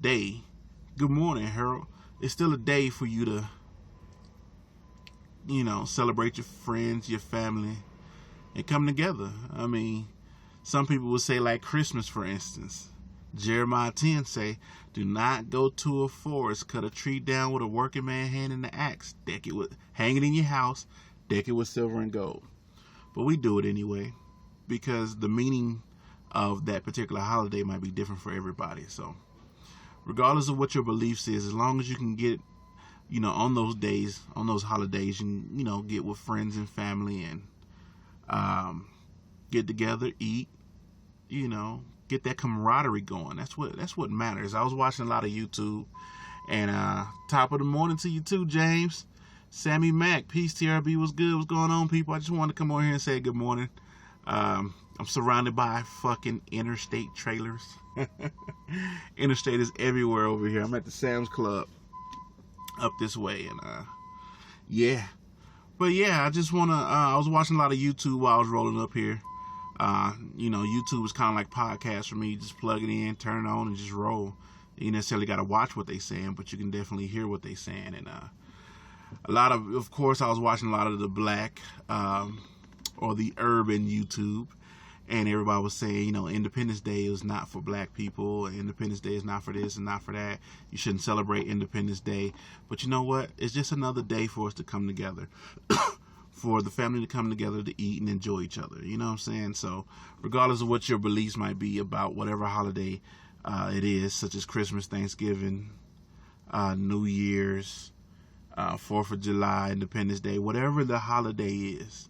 day, good morning, Harold. It's still a day for you to, celebrate your friends, your family, and come together. I mean, some people would say like Christmas, for instance. Jeremiah 10 say, do not go to a forest, cut a tree down with a working man hand in the axe, hang it in your house, deck it with silver and gold. But we do it anyway, because the meaning of that particular holiday might be different for everybody. So regardless of what your beliefs is, as long as you can get, on those days, on those holidays, and, get with friends and family and get together, eat, get that camaraderie going. That's what matters. I was watching a lot of YouTube, and top of the morning to you too, James. Sammy Mack, peace, TRB, what's good? What's going on, people? I just wanted to come on here and say good morning. I'm surrounded by fucking interstate trailers. Interstate is everywhere over here. I'm at the Sam's Club up this way, and yeah. But yeah, I just wanna. I was watching a lot of YouTube while I was rolling up here. YouTube is kind of like podcasts for me. You just plug it in, turn it on, and just roll. You necessarily got to watch what they're saying, but you can definitely hear what they're saying. And of course, I was watching a lot of the black or the urban YouTube, and everybody was saying, Independence Day is not for black people. Independence Day is not for this and not for that. You shouldn't celebrate Independence Day. But you know what? It's just another day for us to come together. For the family to come together to eat and enjoy each other. You know what I'm saying? So regardless of what your beliefs might be about whatever holiday it is, such as Christmas, Thanksgiving, New Year's, 4th of July, Independence Day, whatever the holiday is,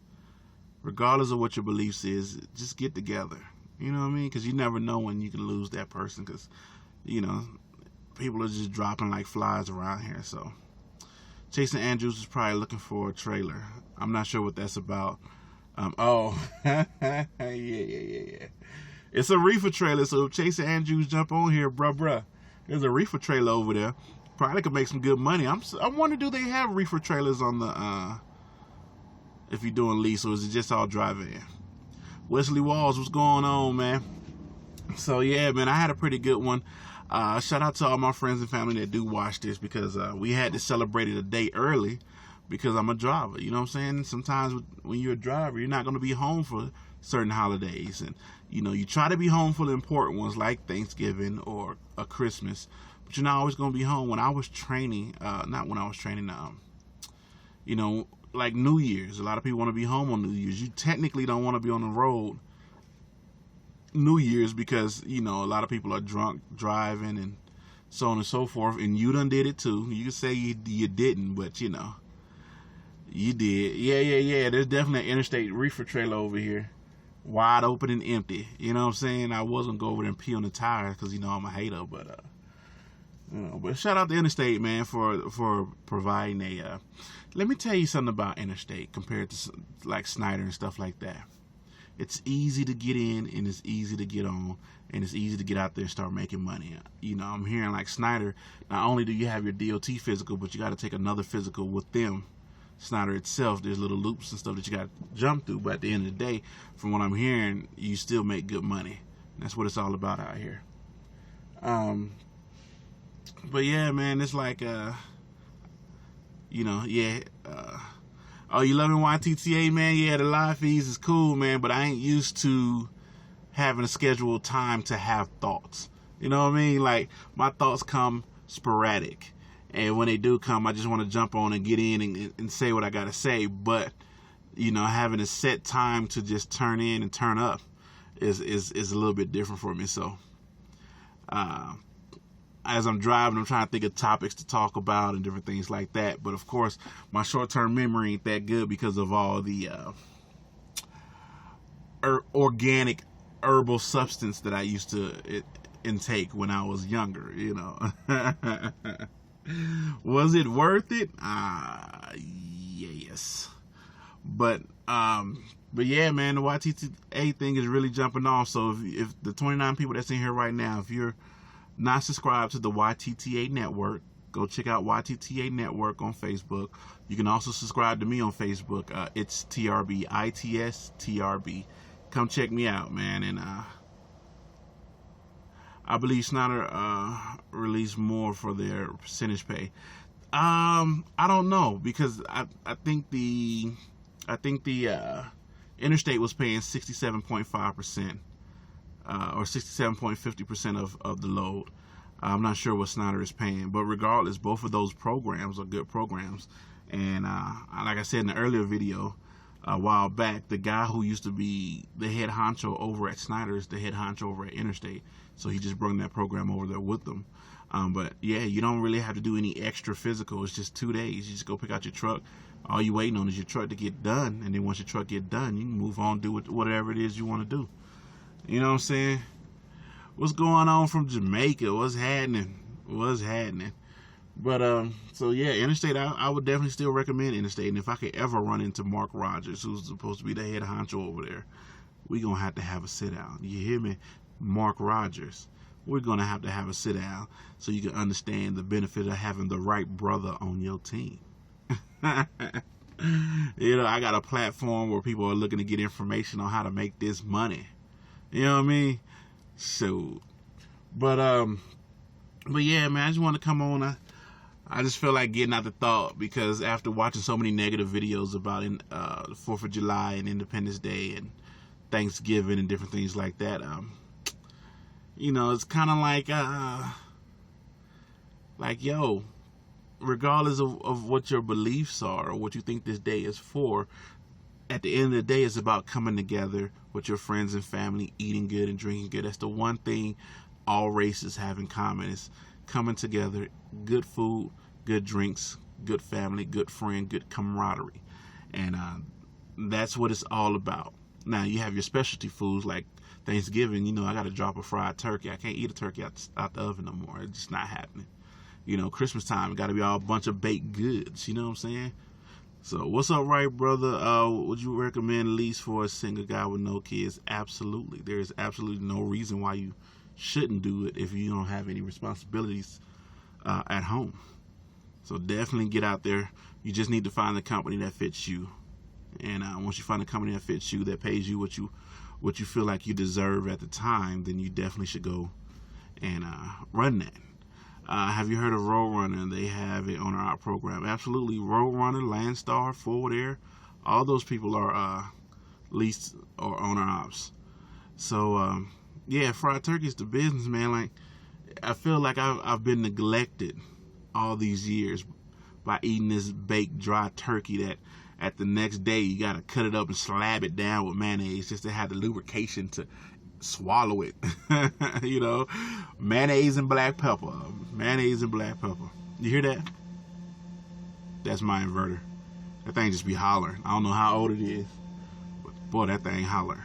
regardless of what your beliefs is, just get together. You know what I mean? Because you never know when you can lose that person, because, people are just dropping like flies around here. So Jason Andrews is probably looking for a trailer. I'm not sure what that's about. Yeah. It's a Reefer trailer, so if Jason Andrews jump on here, bruh, there's a Reefer trailer over there. Probably could make some good money. I wonder, do they have Reefer trailers on the, if you're doing lease, or is it just all drive-in? Wesley Walls, what's going on, man? So yeah, man, I had a pretty good one. Shout out to all my friends and family that do watch this, because we had to celebrate it a day early because I'm a driver. You know what I'm saying? Sometimes when you're a driver, you're not going to be home for certain holidays. And, you try to be home for the important ones like Thanksgiving or a Christmas, but you're not always going to be home. When I was training, like New Year's, a lot of people want to be home on New Year's. You technically don't want to be on the road New Year's because, a lot of people are drunk driving and so on and so forth. And you done did it too. You can say you didn't, but you did. Yeah. There's definitely an interstate reefer trailer over here, wide open and empty. You know what I'm saying? I wasn't go over there and pee on the tires because I'm a hater, but but shout out to Interstate, man, for providing a. Let me tell you something about Interstate compared to like Snyder and stuff like that. It's easy to get in, and it's easy to get on, and it's easy to get out there and start making money. I'm hearing like Snyder, not only do you have your DOT physical, but you got to take another physical with them. Snyder itself, there's little loops and stuff that you got to jump through, but at the end of the day, from what I'm hearing, you still make good money. That's what it's all about out here. But yeah, man, it's like, oh, you loving YTTA, man? Yeah, the live feeds is cool, man, but I ain't used to having a scheduled time to have thoughts. You know what I mean? Like, my thoughts come sporadic, and when they do come, I just want to jump on and get in and say what I got to say, but, having a set time to just turn in and turn up is a little bit different for me, so, as I'm driving, I'm trying to think of topics to talk about and different things like that. But of course, my short-term memory ain't that good because of all the organic herbal substance that I used to intake when I was younger. Was it worth it? Yes. But yeah, man, the YTTA thing is really jumping off. So if the 29 people that's in here right now, if you're not subscribed to the YTTA network, go check out YTTA network on Facebook. You can also subscribe to me on Facebook. It's TRB, ITS TRB. Come check me out, man. And I believe Snyder released more for their percentage pay. I don't know, because I think the Interstate was paying 67.5% or 67.50% of the load. I'm not sure what Snyder is paying, but regardless, both of those programs are good programs. And like I said in the earlier video a while back, the guy who used to be the head honcho over at Snyder is the head honcho over at Interstate. So he just brought that program over there with them. But yeah, you don't really have to do any extra physical. It's just 2 days. You just go pick out your truck. All you waiting on is your truck to get done. And then once your truck get done, you can move on, do whatever it is you want to do. You know what I'm saying? What's going on from Jamaica? What's happening? What's happening? But so yeah, Interstate, I would definitely still recommend Interstate. And if I could ever run into Mark Rogers, who's supposed to be the head honcho over there, we're gonna have to have a sit down. You hear me? Mark Rogers. We're gonna have to have a sit down so you can understand the benefit of having the right brother on your team. You know, I got a platform where people are looking to get information on how to make this money. You know what I mean? So, but yeah, man, I just want to come on. I just feel like getting out the thought, because after watching so many negative videos about the 4th of July and Independence Day and Thanksgiving and different things like that, you know, it's kind of like, yo, regardless of what your beliefs are or what you think this day is for, at the end of the day, it's about coming together with your friends and family, eating good and drinking good. That's the one thing all races have in common, is coming together, good food, good drinks, good family, good friend, good camaraderie. And that's what it's all about. Now, you have your specialty foods like Thanksgiving. You know, I got to drop a fried turkey. I can't eat a turkey out the oven no more. It's just not happening. You know, Christmas time, it got to be all a bunch of baked goods. You know what I'm saying? So, what's up, right, brother? Would you recommend lease for a single guy with no kids? Absolutely. There is absolutely no reason why you shouldn't do it if you don't have any responsibilities at home. So definitely get out there. You just need to find the company that fits you. And once you find a company that fits you, that pays you what you feel like you deserve at the time, then you definitely should go and run that. Have you heard of Roadrunner? They have it on our program. Absolutely. Roadrunner, Landstar, Forward Air, all those people are leased or owner ops. So, yeah, fried turkey is the business, man. Like, I feel like I've been neglected all these years by eating this baked dry turkey that at the next day you got to cut it up and slab it down with mayonnaise just to have the lubrication to swallow it. You know, mayonnaise and black pepper. Mayonnaise and black pepper. You hear that? That's my inverter. That thing just be hollering. I don't know how old it is, but boy, that thing holler.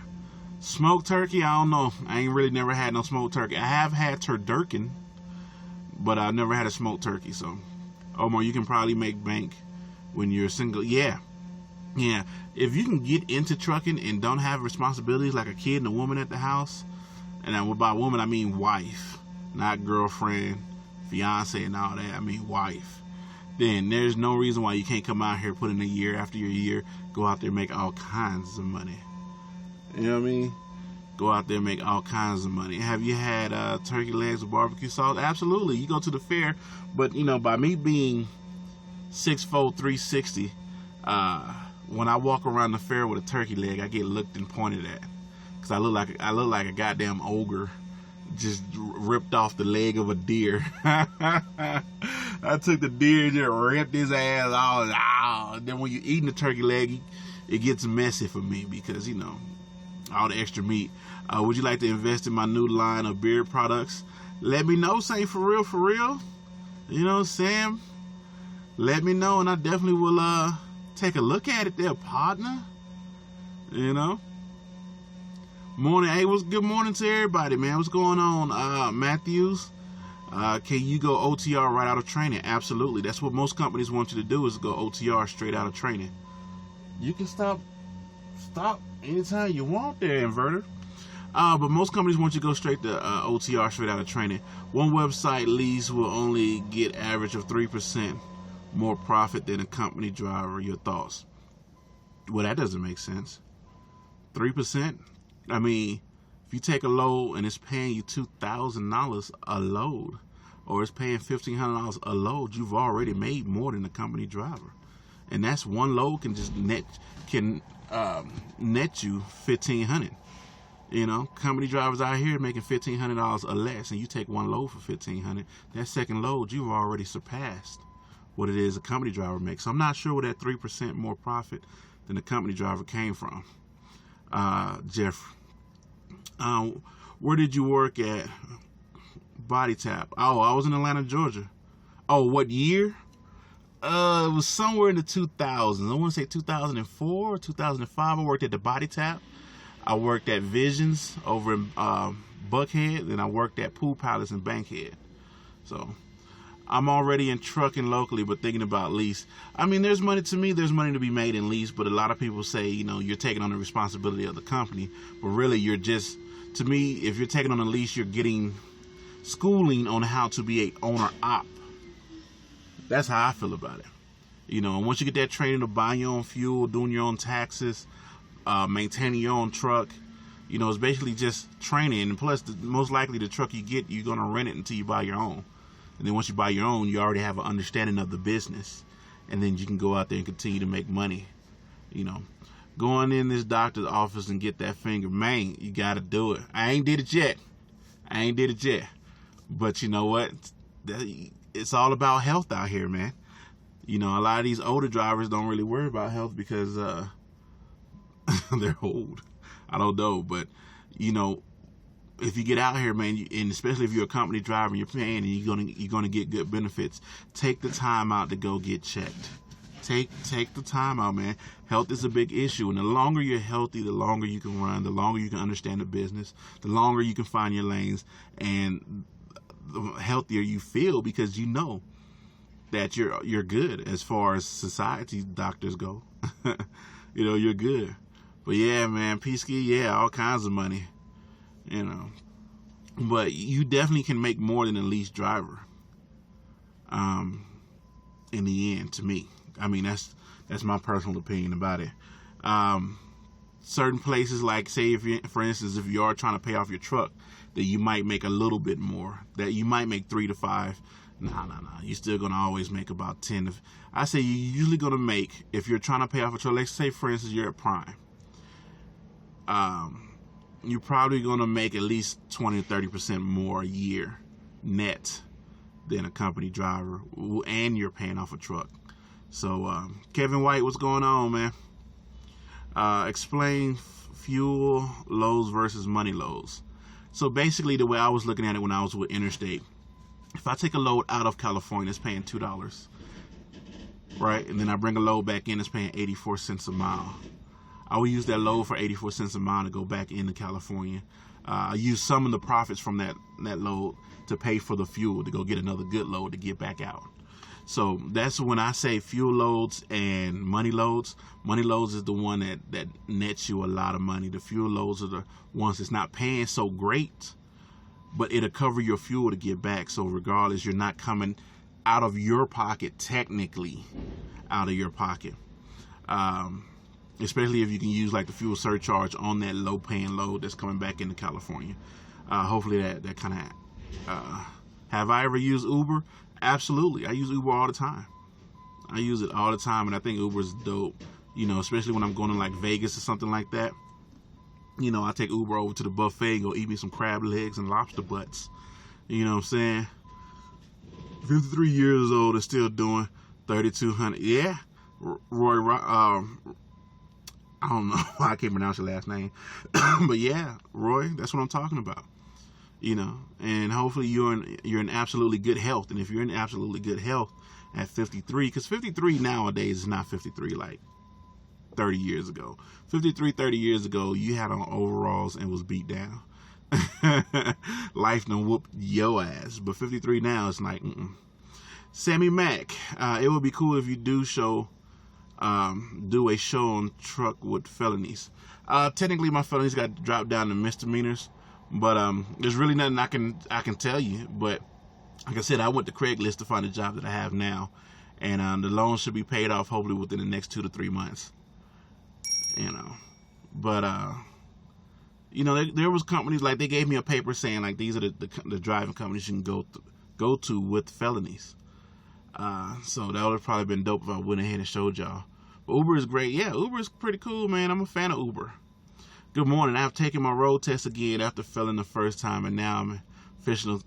Smoked turkey, I don't know. I ain't really never had no smoked turkey. I have had turducken, but I never had a smoked turkey. So, Omar, you can probably make bank when you're single. Yeah. If you can get into trucking and don't have responsibilities like a kid and a woman at the house, and by woman I mean wife, not girlfriend, fiance, and all that. I mean wife. Then there's no reason why you can't come out here, put in a year after your year, go out there and make all kinds of money. You know what I mean? Go out there and make all kinds of money. Have you had turkey legs with barbecue sauce? Absolutely. You go to the fair, but you know, by me being 6'4", 360, when I walk around the fair with a turkey leg, I get looked and pointed at, because I look like a goddamn ogre, just ripped off the leg of a deer. I took the deer and just ripped his ass off. Then when you're eating the turkey leg, it gets messy for me, because you know, all the extra meat. Would you like to invest in my new line of beard products? Let me know. Say for real. You know, Sam. Let me know, and I definitely will take a look at it there, partner. You know. Morning. Hey, good morning to everybody, man. What's going on? Matthews. Can you go OTR right out of training? Absolutely. That's what most companies want you to do, is go OTR straight out of training. You can stop anytime you want there, inverter. But most companies want you to go straight to OTR straight out of training. One website lease will only get average of 3% more profit than a company driver. Your thoughts? Well, that doesn't make sense. 3%? I mean, If you take a load and it's paying you $2,000 a load, or it's paying $1,500 a load, you've already made more than the company driver. And that's one load can just net you $1,500. You know, company drivers out here making $1,500 or less, and you take one load for $1,500. That second load, you've already surpassed what it is a company driver makes. So I'm not sure where that 3% more profit than the company driver came from. Jeff, where did you work at? Body Tap. Oh, I was in Atlanta, Georgia. Oh, what year? It was somewhere in the 2000s. I want to say 2004 or 2005. I worked at the Body Tap. I worked at Visions over in Buckhead, and I worked at Pool Palace in Bankhead. So I'm already in trucking locally, but thinking about lease. I mean, there's money to me. There's money to be made in lease, but a lot of people say, you know, you're taking on the responsibility of the company. But really, you're just, to me, if you're taking on a lease, you're getting schooling on how to be a owner-op. That's how I feel about it. You know, and once you get that training of buying your own fuel, doing your own taxes, maintaining your own truck, you know, it's basically just training. And plus, most likely the truck you get, you're going to rent it until you buy your own. And then once you buy your own, you already have an understanding of the business. And then you can go out there and continue to make money. You know, going in this doctor's office and get that finger, man, you got to do it. I ain't did it yet. But you know what? It's all about health out here, man. You know, a lot of these older drivers don't really worry about health because they're old. I don't know, but you know, if you get out here, man, and especially if you're a company driver and you're paying and you're gonna get good benefits, take the time out to go get checked. Take the time out, man. Health is a big issue, and the longer you're healthy, the longer you can run, the longer you can understand the business, the longer you can find your lanes, and the healthier you feel because you know that you're good as far as society doctors go. You know, you're good. But yeah, man, P-Ski, yeah, all kinds of money, you know. But you definitely can make more than a lease driver. In the end, to me, I mean that's my personal opinion about it. Certain places, like say for instance, if you are trying to pay off your truck, that you might make a little bit more. That you might make 3 to 5. Nah. You're still gonna always make about 10. I say you're usually gonna make, if you're trying to pay off a truck. Let's say for instance you're at Prime. You're probably gonna make at least 20 to 30% more a year net than a company driver, and you're paying off a truck. So Kevin White, what's going on, man? Explain fuel loads versus money loads. So basically, the way I was looking at it when I was with Interstate, if I take a load out of California, it's paying $2, right? And then I bring a load back in, it's paying 84 cents a mile. I will use that load for 84 cents a mile to go back into California. I use some of the profits from that load to pay for the fuel to go get another good load to get back out. So that's when I say fuel loads and money loads. Money loads is the one that nets you a lot of money. The fuel loads are the ones that's not paying so great, but it'll cover your fuel to get back. So regardless, you're not coming out of your pocket, technically out of your pocket. Especially if you can use like the fuel surcharge on that low paying load that's coming back into California. Hopefully that kind of, have I ever used Uber? Absolutely. I use Uber all the time. I use it all the time, and I think Uber's dope. You know, especially when I'm going to like Vegas or something like that. You know, I take Uber over to the buffet and go eat me some crab legs and lobster butts. You know what I'm saying? 53 years old and still doing 3,200. Yeah. Roy, I don't know. I can't pronounce your last name. But yeah, Roy, that's what I'm talking about. You know, and hopefully you're in absolutely good health. And if you're in absolutely good health at 53, because 53 nowadays is not 53 like 30 years ago. 30 years ago, you had on overalls and was beat down. Life done whooped your ass. But 53 now, it's like, Sammy Mack, it would be cool if you do a show on truck with felonies. Technically, my felonies got dropped down to misdemeanors. But there's really nothing I can tell you. But like I said, I went to Craigslist to find a job that I have now, and the loan should be paid off hopefully within the next 2 to 3 months. You know, but there was companies like they gave me a paper saying like these are the driving companies you can go to with felonies. So that would have probably been dope if I went ahead and showed y'all. But Uber is great. Yeah, Uber is pretty cool, man. I'm a fan of Uber. Good morning. I've taken my road test again after failing the first time, and now I'm an official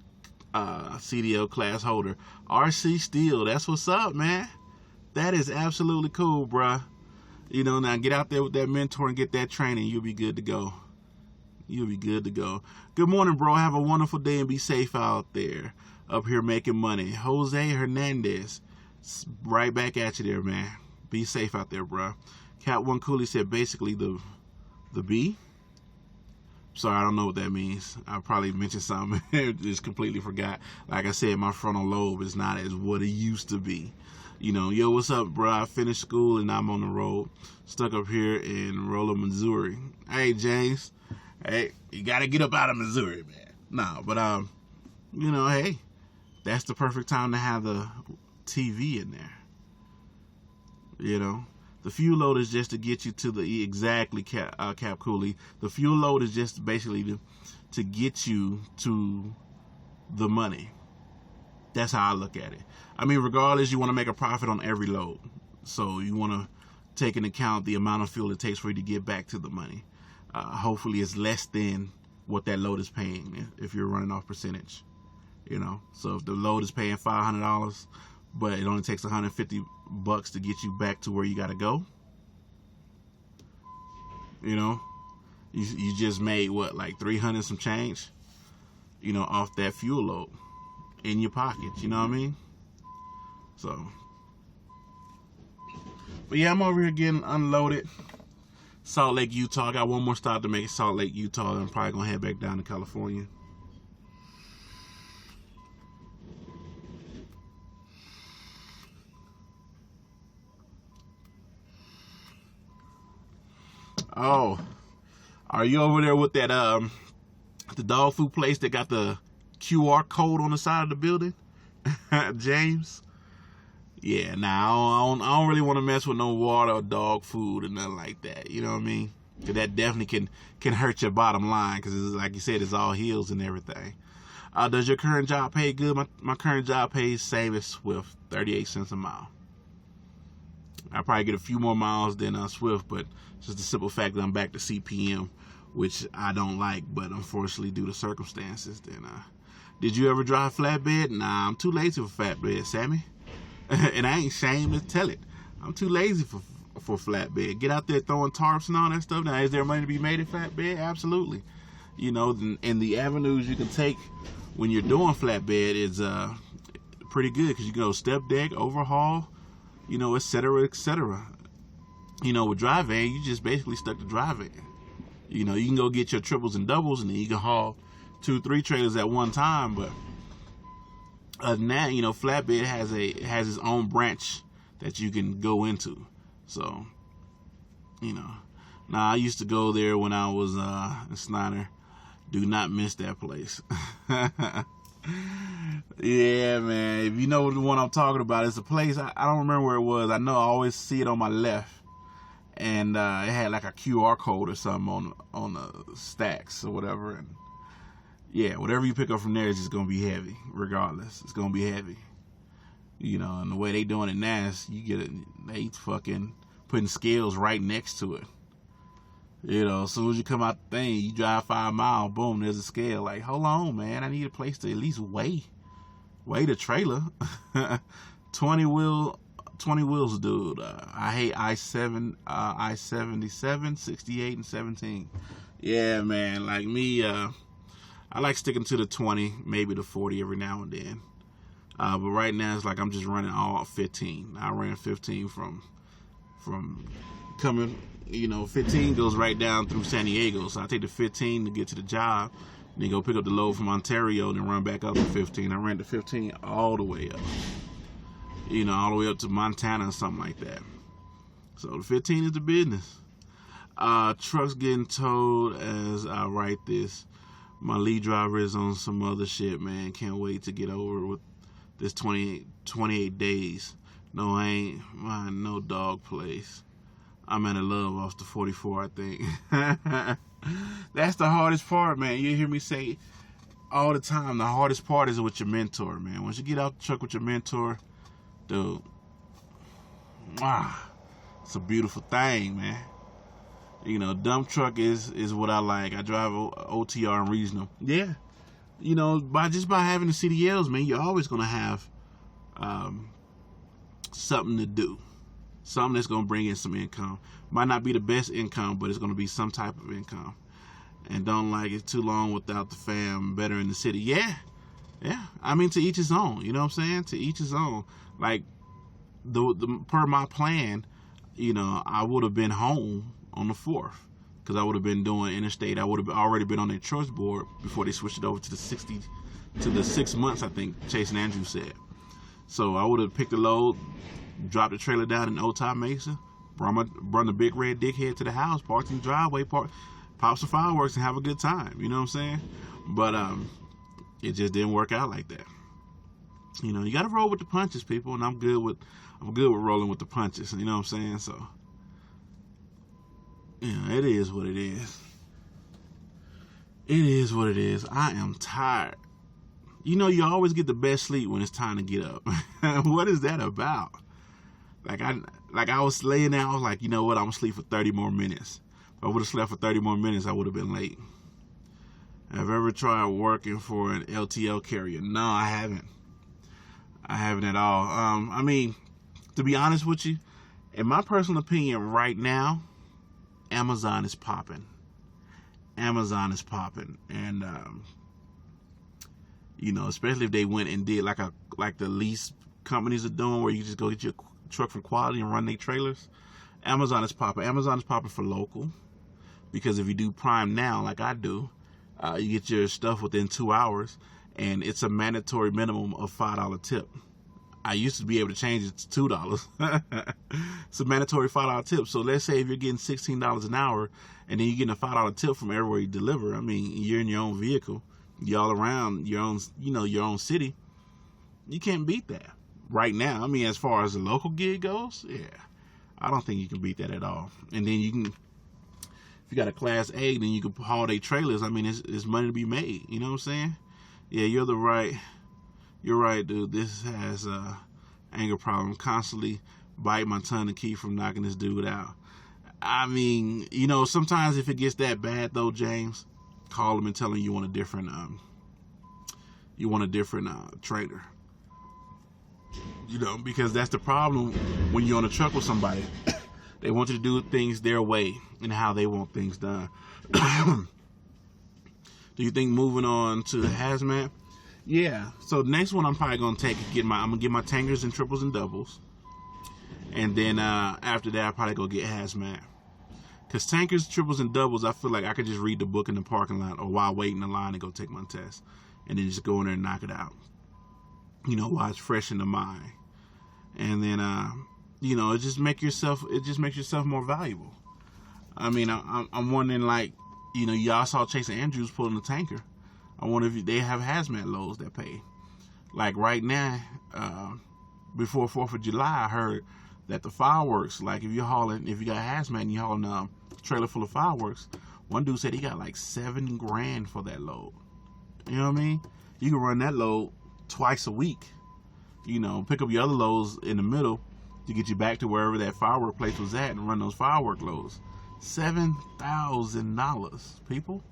CDL class holder. RC Steel, that's what's up, man. That is absolutely cool, bruh. Now get out there with that mentor and get that training. You'll be good to go. You'll be good to go. Good morning, bro. Have a wonderful day and be safe out there. Up here making money. Jose Hernandez. Right back at you there, man. Be safe out there, bro. Cat One Cooley said basically the B. Sorry, I don't know what that means. I probably mentioned something. Just completely forgot. Like I said, my frontal lobe is not as what it used to be. Yo, what's up, bro? I finished school and I'm on the road. Stuck up here in Rolla, Missouri. Hey, James. Hey, you got to get up out of Missouri, man. Nah, but, hey, that's the perfect time to have the TV in there. The fuel load is just to get you to the exactly Cap Cooley. The fuel load is just basically to get you to the money. That's how I look at it. I mean, regardless, you want to make a profit on every load. So you want to take into account the amount of fuel it takes for you to get back to the money. Hopefully it's less than what that load is paying if you're running off percentage. So if the load is paying $500, but it only takes $150 to get you back to where you got to go, you just made what, like 300 some change, off that fuel load in your pocket. You know what I mean? So, but yeah, I'm over here getting unloaded. Salt Lake, Utah. I got one more stop to make it Salt Lake, Utah. I'm probably gonna head back down to California. Oh, are you over there with that the dog food place that got the QR code on the side of the building, James? Yeah, nah, I don't really want to mess with no water or dog food or nothing like that. You know what I mean? Cause that definitely can hurt your bottom line. Because like you said, it's all hills and everything. Does your current job pay good? My current job pays same as Swift, 38 cents a mile. I probably get a few more miles than Swift, but it's just the simple fact that I'm back to CPM, which I don't like, but unfortunately due to circumstances. Then, did you ever drive flatbed? Nah, I'm too lazy for flatbed, Sammy. And I ain't ashamed to tell it. I'm too lazy for flatbed. Get out there throwing tarps and all that stuff. Now, is there money to be made at flatbed? Absolutely. And the avenues you can take when you're doing flatbed is pretty good, because you can go step deck, overhaul, et cetera, et cetera. With dry van, you just basically stuck to dry van. You can go get your triples and doubles, and then you can haul 2-3 trailers at one time. But other than that, flatbed has its own branch that you can go into. So, now I used to go there when I was in Snyder. Do not miss that place. Yeah, man. If you know the one I'm talking about, it's a place, I don't remember where it was. I know I always see it on my left. And it had like a QR code or something on the stacks or whatever. And yeah, whatever you pick up from there is just going to be heavy, regardless. It's going to be heavy. And the way they doing it now is they fucking putting scales right next to it. As soon as you come out the thing, you drive 5 miles, boom, there's a scale. Like, hold on, man, I need a place to at least weigh the trailer. 20 wheels, dude. I hate I-77, 68, and 17. Yeah, man, like me, I like sticking to the 20, maybe the 40 every now and then. But right now, it's like I'm just running all 15. I ran 15 from coming, 15 goes right down through San Diego. So I take the 15 to get to the job, and then go pick up the load from Ontario, and then run back up to 15. I ran the 15 all the way up, all the way up to Montana or something like that. So the 15 is the business. Trucks getting towed as I write this. My lead driver is on some other shit, man. Can't wait to get over with this 28 days. No, I ain't mind no dog place. I'm at a love off the 44, I think. That's the hardest part, man. You hear me say all the time, the hardest part is with your mentor, man. Once you get out the truck with your mentor, dude, it's a beautiful thing, man. You know, dump truck is what I like. I drive OTR and regional. Yeah. You know, by having the CDLs, man, you're always going to have something to do. Something that's going to bring in some income. Might not be the best income, but it's going to be some type of income. And don't like it too long without the fam, better in the city. Yeah. I mean, to each his own. You know what I'm saying? To each his own. Like, the per my plan, you know, I would have been home on the 4th. Because I would have been doing interstate. I would have already been on their choice board before they switched it over to the 6 months, I think Chase and Andrew said. So I would have picked the load, dropped the trailer down in Otay Mesa, brought the big red dickhead to the house, parked in the driveway, pop some fireworks and have a good time. You know what I'm saying? But it just didn't work out like that. You know, you got to roll with the punches, people, and I'm good with rolling with the punches. You know what I'm saying? So, yeah, it is what it is. It is what it is. I am tired. You know, you always get the best sleep when it's time to get up. What is that about? Like I was laying there, I was like, you know what, I'm gonna sleep for 30 more minutes. If I would have slept for 30 more minutes, I would have been late. Have I ever tried working for an LTL carrier? No, I haven't. I haven't at all. I mean, to be honest with you, in my personal opinion, right now, Amazon is popping. Amazon is popping, and you know, especially if they went and did like the lease companies are doing, where you just go get your truck from Quality and run their trailers. Amazon is popping. Amazon is popping for local, because if you do Prime Now, like I do, you get your stuff within 2 hours, and it's a mandatory minimum of $5 tip. I used to be able to change it to $2. It's a mandatory $5 tip. So let's say if you're getting $16 an hour, and then you're getting a $5 tip from everywhere you deliver. I mean, you're in your own vehicle, you're all around your own, you know, your own city. You can't beat that right now. I mean, as far as the local gig goes, yeah, I don't think you can beat that at all. And then you can, if you got a Class A, then you can haul their trailers. I mean, it's money to be made. You know what I'm saying? Yeah, you're right, dude. This has anger problem. Constantly bite my tongue to keep from knocking this dude out. I mean, you know, sometimes if it gets that bad though, James, call him and tell him you want a different trader. You know, because that's the problem when you're on a truck with somebody. They want you to do things their way and how they want things done. Do you think moving on to hazmat? Yeah. So the next one I'm probably gonna take I'm gonna get my tankers and triples and doubles, and then after that I'll probably go get hazmat. Cause tankers, triples, and doubles, I feel like I could just read the book in the parking lot or while waiting in line to go take my test, and then just go in there and knock it out. You know, while it's fresh in the mind, and then you know, it just makes yourself more valuable. I mean, I'm wondering, like, you know, y'all saw Chase and Andrews pulling the tanker. I wonder if they have hazmat loads that pay. Like right now, before 4th of July, I heard that the fireworks, like if you got hazmat and you're hauling a trailer full of fireworks, one dude said he got like $7 grand for that load. You know what I mean? You can run that load twice a week. You know, pick up your other loads in the middle to get you back to wherever that firework place was at and run those firework loads. $7,000, people.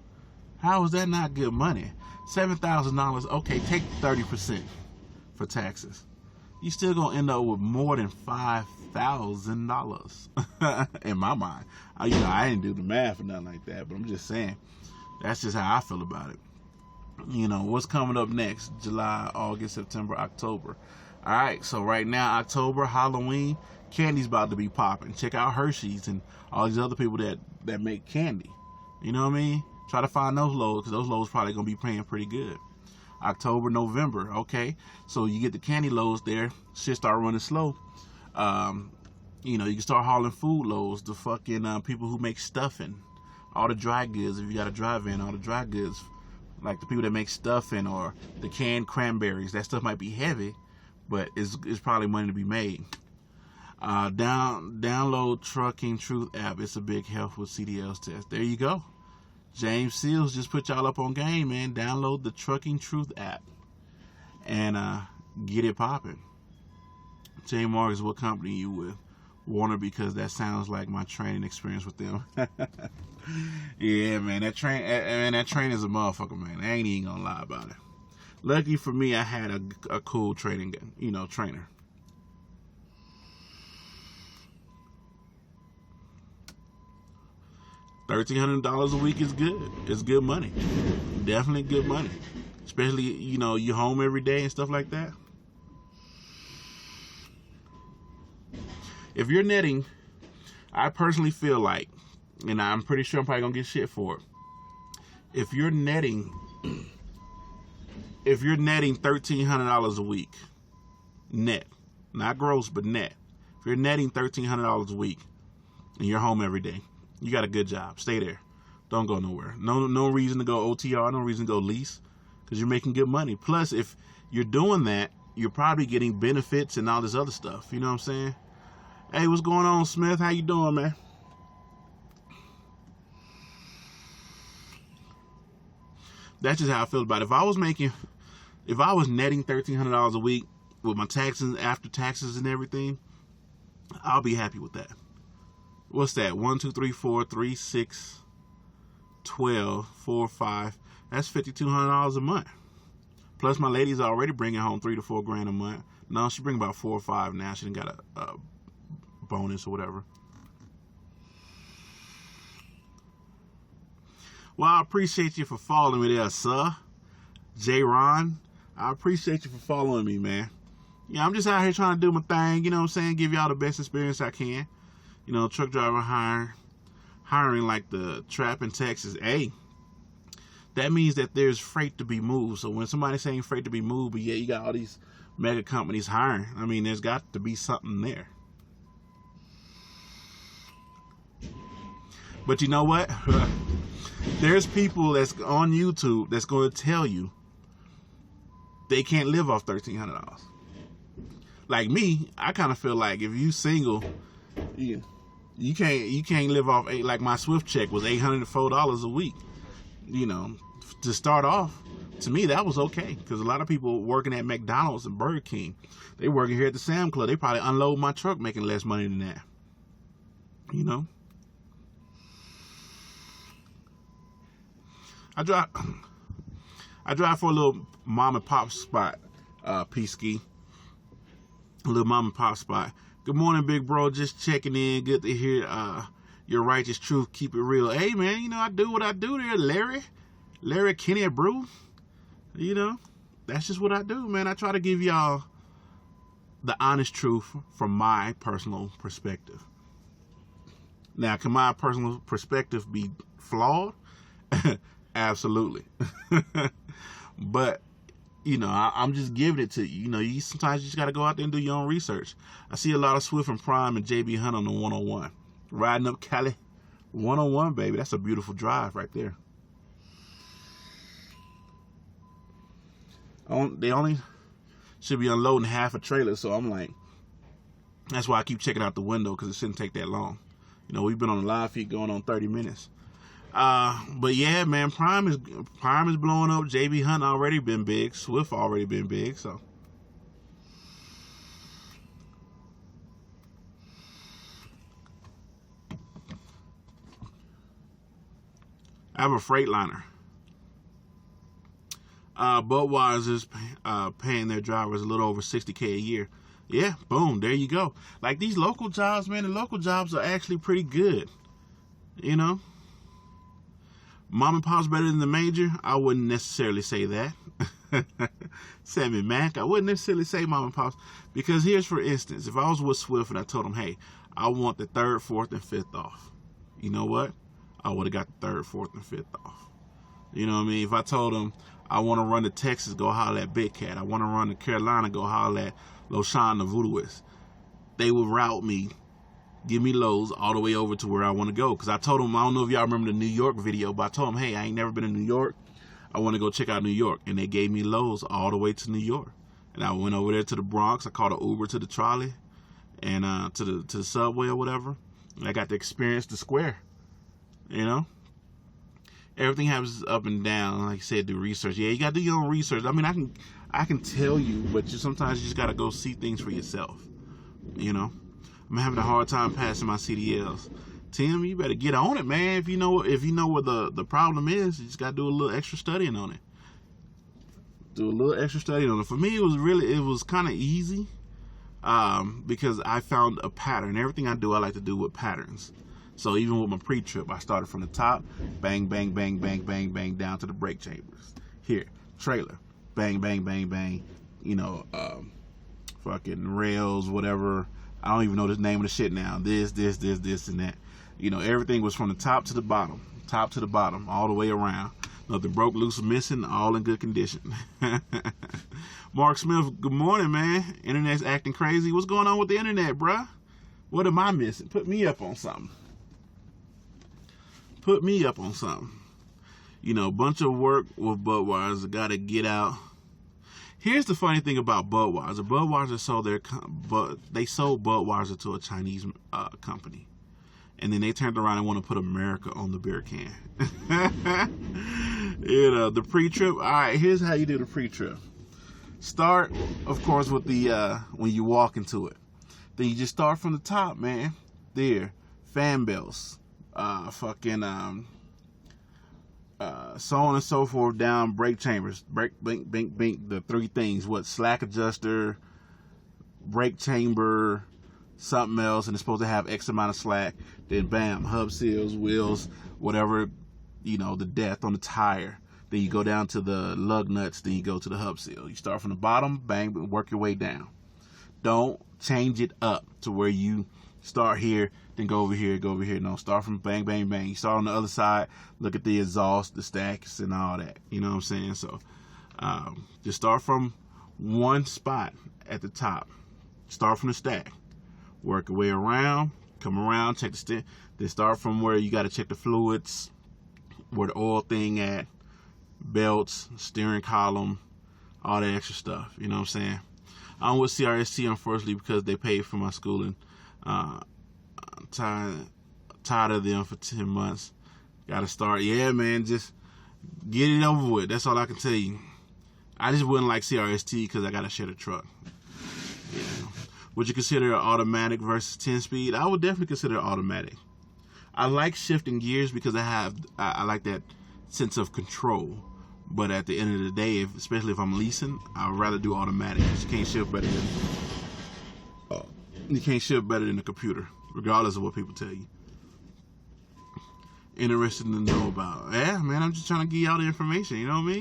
How is that not good money? $7,000. Okay, take 30% for taxes. You still gonna end up with more than $5,000 in my mind. I didn't do the math or nothing like that, but I'm just saying that's just how I feel about it. You know, what's coming up next? July, August, September, October. All right, so right now, October, Halloween, candy's about to be popping. Check out Hershey's and all these other people that make candy. You know what I mean? Try to find those loads, because those loads probably going to be paying pretty good. October, November, okay? So you get the candy loads there, shit start running slow. You know, you can start hauling food loads, the fucking people who make stuffing, all the dry goods. If you got a dry van, all the dry goods, like the people that make stuffing or the canned cranberries, that stuff might be heavy, but it's probably money to be made. Download Trucking Truth app. It's a big help with CDL's test. There you go. James Seals just put y'all up on game, man. Download the Trucking Truth app and get it popping. J Marcus, what company you with? Warner, because that sounds like my training experience with them. Yeah, man, that train is a motherfucker, man. I ain't even gonna lie about it. Lucky for me, I had a cool trainer. $1,300 a week is good. It's good money. Definitely good money. Especially, you're home every day and stuff like that. If you're netting, I personally feel like, and I'm pretty sure I'm probably gonna get shit for it. If you're netting $1,300 a week, net, not gross, but net. If you're netting $1,300 a week and you're home every day, you got a good job. Stay there. Don't go nowhere. No reason to go OTR. No reason to go lease, because you're making good money. Plus, if you're doing that, you're probably getting benefits and all this other stuff. You know what I'm saying? Hey, what's going on, Smith? How you doing, man? That's just how I feel about it. If I was netting $1,300 a week with my taxes, after taxes and everything, I'll be happy with that. What's that? 1, 2, 3, 4, 3, 6, 12, 4, 5. That's $5,200 a month. Plus, my lady's already bringing home $3 to $4 grand a month. No, she bring about 4 or 5 now. She done got a bonus or whatever. Well, I appreciate you for following me there, sir. J. Ron, I appreciate you for following me, man. Yeah, I'm just out here trying to do my thing, you know what I'm saying? Give y'all the best experience I can. Truck driver hiring like the trap in Texas. Hey, that means that there's freight to be moved. So when somebody's saying freight to be moved, but yeah, you got all these mega companies hiring. I mean, there's got to be something there. But you know what? There's people that's on YouTube that's going to tell you they can't live off $1,300. Like me, I kind of feel like if you single, you can't live off like my Swift check was $804 a week. To start off, to me that was okay, because a lot of people working at McDonald's and Burger King, they working here at the Sam Club. They probably unload my truck making less money than that. I drive for a little mom and pop spot, P-Ski. A little mom and pop spot. Good morning, big bro. Just checking in. Good to hear your righteous truth. Keep it real. Hey, man, I do what I do there, Larry Kenny Brew. That's just what I do, man. I try to give y'all the honest truth from my personal perspective. Now, can my personal perspective be flawed? Absolutely. But, I'm just giving it to you. Sometimes you just got to go out there and do your own research. I see a lot of Swift and Prime and JB Hunt on the 101. Riding up Cali 101, baby. That's a beautiful drive right there. They only should be unloading half a trailer, so I'm like, that's why I keep checking out the window, because it shouldn't take that long. We've been on the live feed going on 30 minutes. But yeah, man, Prime is blowing up. JB Hunt already been big. Swift already been big. So I have a Freightliner. Budweiser's paying their drivers a little over $60K a year. Yeah, boom, there you go. Like these local jobs, man, the local jobs are actually pretty good. Mom and pop's better than the major? I wouldn't necessarily say that. Sammy Mack, I wouldn't necessarily say mom and pop's, because here's, for instance, if I was with Swift and I told them, hey, I want the 3rd, 4th, and 5th off. You know what? I would have got the 3rd, 4th, and 5th off. You know what I mean? If I told them I want to run to Texas, go holler at Big Cat. I want to run to Carolina, go holler at Loshan the Voodooist. They would route me, give me loads all the way over to where I want to go. Because I told them, I don't know if y'all remember the New York video, but I told them, hey, I ain't never been to New York. I want to go check out New York. And they gave me loads all the way to New York. And I went over there to the Bronx. I called an Uber to the trolley. and to the subway or whatever. And I got to experience the square. You know, everything happens up and down. Like I said, do research. Yeah, you got to do your own research. I mean, I can tell you, but sometimes you just got to go see things for yourself. You know, I'm having a hard time passing my CDLs. Tim, you better get on it, man. If you know what the problem is, you just got to do a little extra studying on it. Do a little extra studying on it. For me, it was kind of easy because I found a pattern. Everything I do, I like to do with patterns. So even with my pre-trip, I started from the top, bang, bang, bang, bang, bang, bang, down to the brake chambers. Here, trailer, bang, bang, bang, bang. You know, fucking rails, whatever. I don't even know the name of the shit now. This, and that. You know, everything was from the top to the bottom, all the way around. Nothing broke, loose, or missing, all in good condition. Mark Smith, good morning, man. Internet's acting crazy. What's going on with the internet, bruh? What am I missing? Put me up on something. You know, bunch of work with Budweiser. Gotta get out. Here's the funny thing about Budweiser. Budweiser sold they sold Budweiser to a Chinese company, and then they turned around and want to put America on the beer can. You know, the pre-trip. All right, here's how you do the pre-trip. Start, of course, with the when you walk into it. Then you just start from the top, man. There, fan belts, so on and so forth, down brake chambers, brake, bink, bink, bink, the three things. What, slack adjuster, brake chamber, something else, and it's supposed to have X amount of slack. Then bam, hub seals, wheels, whatever, you know, the depth on the tire. Then you go down to the lug nuts, then you go to the hub seal. You start from the bottom, bang, work your way down. Don't change it up to where you start here, then go over here. No, start from bang, bang, bang. You start on the other side, look at the exhaust, the stacks, and all that. You know what I'm saying? So just start from one spot at the top. Start from the stack. Work your way around, come around, check the stick. Then start from where you got to check the fluids, where the oil thing at, belts, steering column, all that extra stuff. You know what I'm saying? I'm with CRST, unfortunately, because they paid for my schooling. I'm tired of them for 10 months. Got to start. Yeah, man, just get it over with. That's all I can tell you. I just wouldn't like CRST because I got to share the truck. Yeah. Would you consider an automatic versus 10-speed? I would definitely consider automatic. I like shifting gears because I like that sense of control. But at the end of the day, especially if I'm leasing, I'd rather do automatic. You can't shift better than the computer, regardless of what people tell you. Interested to know about. Yeah, man, I'm just trying to give you all the information, you know what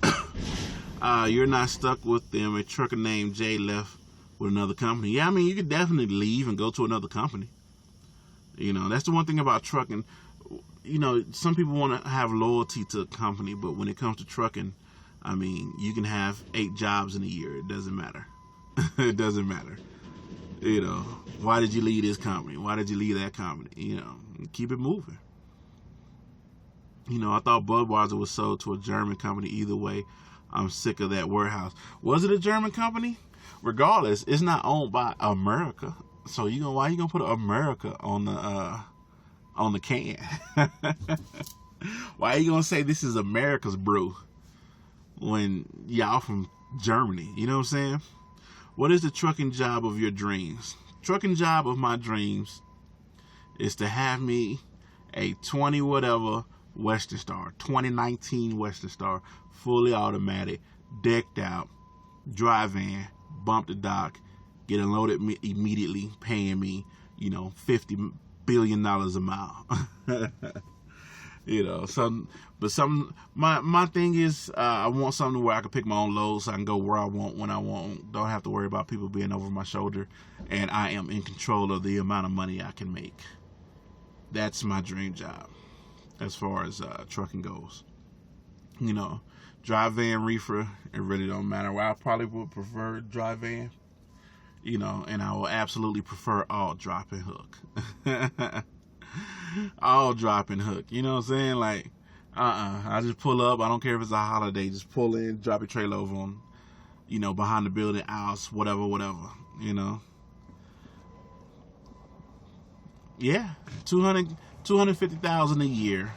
I mean? You're not stuck with them. A trucker named Jay left with another company. Yeah, I mean, you could definitely leave and go to another company. You know, that's the one thing about trucking. You know, some people want to have loyalty to a company, but when it comes to trucking, I mean, you can have 8 jobs in a year. It doesn't matter. It doesn't matter. You know, why did you leave this company? Why did you leave that company? You know, keep it moving. You know, I thought Budweiser was sold to a German company. Either way, I'm sick of that warehouse. Was it a German company? Regardless, it's not owned by America. So why you gonna put America on the can? Why are you gonna say this is America's brew when y'all from Germany? You know what I'm saying? What is the trucking job of your dreams? Trucking job of my dreams is to have me a 20 whatever Western Star, 2019 Western Star, fully automatic, decked out, dry van, bump the dock, get unloaded immediately, paying me, you know, $50 billion a mile. You know, my thing is, I want something where I can pick my own loads, so I can go where I want, when I want. Don't have to worry about people being over my shoulder, and I am in control of the amount of money I can make. That's my dream job, as far as trucking goes. You know, dry van, reefer, it really don't matter. Well, I probably would prefer dry van. You know, and I will absolutely prefer all drop and hook. All drop and hook. You know what I'm saying? Like, I just pull up. I don't care if it's a holiday. Just pull in, drop your trailer over on, you know, behind the building, house, whatever. You know, Yeah, 250,000 a year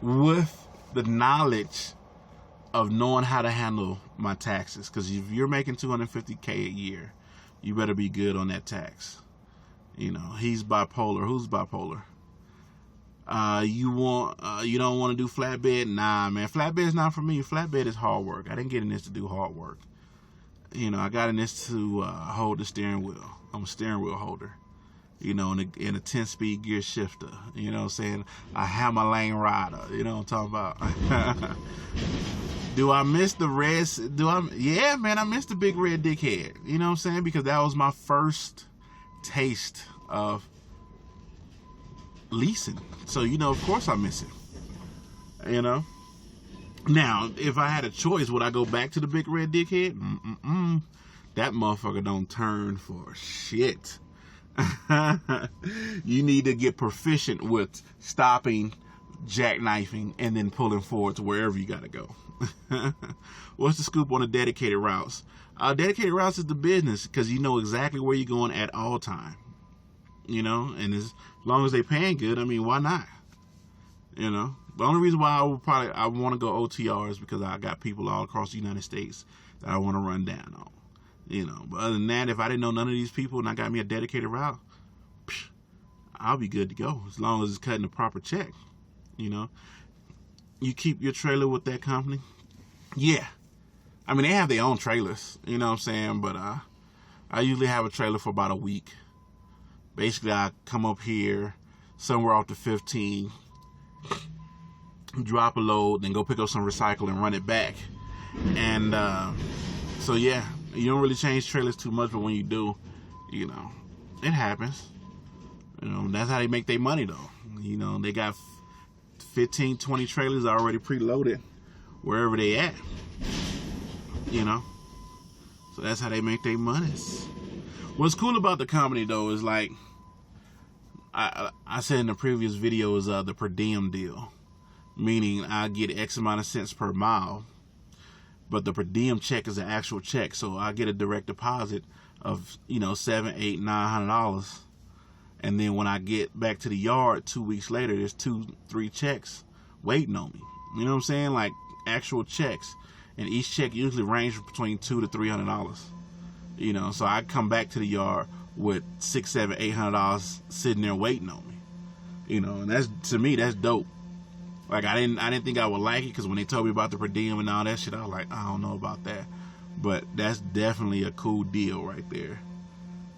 with the knowledge of knowing how to handle my taxes. Because if you're making 250K a year, you better be good on that tax. You know, he's bipolar. Who's bipolar? You don't want to do flatbed? Nah, man. Flatbed's not for me. Flatbed is hard work. I didn't get in this to do hard work. You know, I got in this to hold the steering wheel. I'm a steering wheel holder. You know, in a 10-speed gear shifter. You know what I'm saying? I have my lane rider. You know what I'm talking about? Do I miss the red? Yeah, man, I miss the big red dickhead. You know what I'm saying? Because that was my first taste of leasing. So, you know, of course I miss it. You know? Now, if I had a choice, would I go back to the big red dickhead? That motherfucker don't turn for shit. You need to get proficient with stopping, jackknifing, and then pulling forward to wherever you gotta go. What's the scoop on the dedicated routes? Dedicated routes is the business because you know exactly where you're going at all time. You know, and as long as they paying good, I mean, why not? You know, the only reason why I want to go OTR is because I got people all across the United States that I want to run down on. You know, but other than that, if I didn't know none of these people and I got me a dedicated route, I'll be good to go as long as it's cutting the proper check. You know, you keep your trailer with that company. Yeah, I mean they have their own trailers. You know what I'm saying? But I usually have a trailer for about a week. Basically, I come up here somewhere off the 15, drop a load, then go pick up some recycle and run it back. And so yeah. You don't really change trailers too much, but when you do, you know, it happens. You know, that's how they make their money, though. You know, they got 15, 20 trailers already preloaded wherever they at. You know, so that's how they make their monies. What's cool about the company, though, is like I said in the previous video, is the per diem deal, meaning I get X amount of cents per mile. But the per diem check is an actual check, so I get a direct deposit of, you know, $700, $800, $900, and then when I get back to the yard 2 weeks later, there's 2-3 checks waiting on me. You know what I'm saying? Like actual checks, and each check usually ranges between $200 to $300. You know, so I come back to the yard with $600, $700, $800 sitting there waiting on me. You know, and that's, to me, that's dope. Like, I didn't think I would like it, because when they told me about the per diem and all that shit, I was like, I don't know about that. But that's definitely a cool deal right there.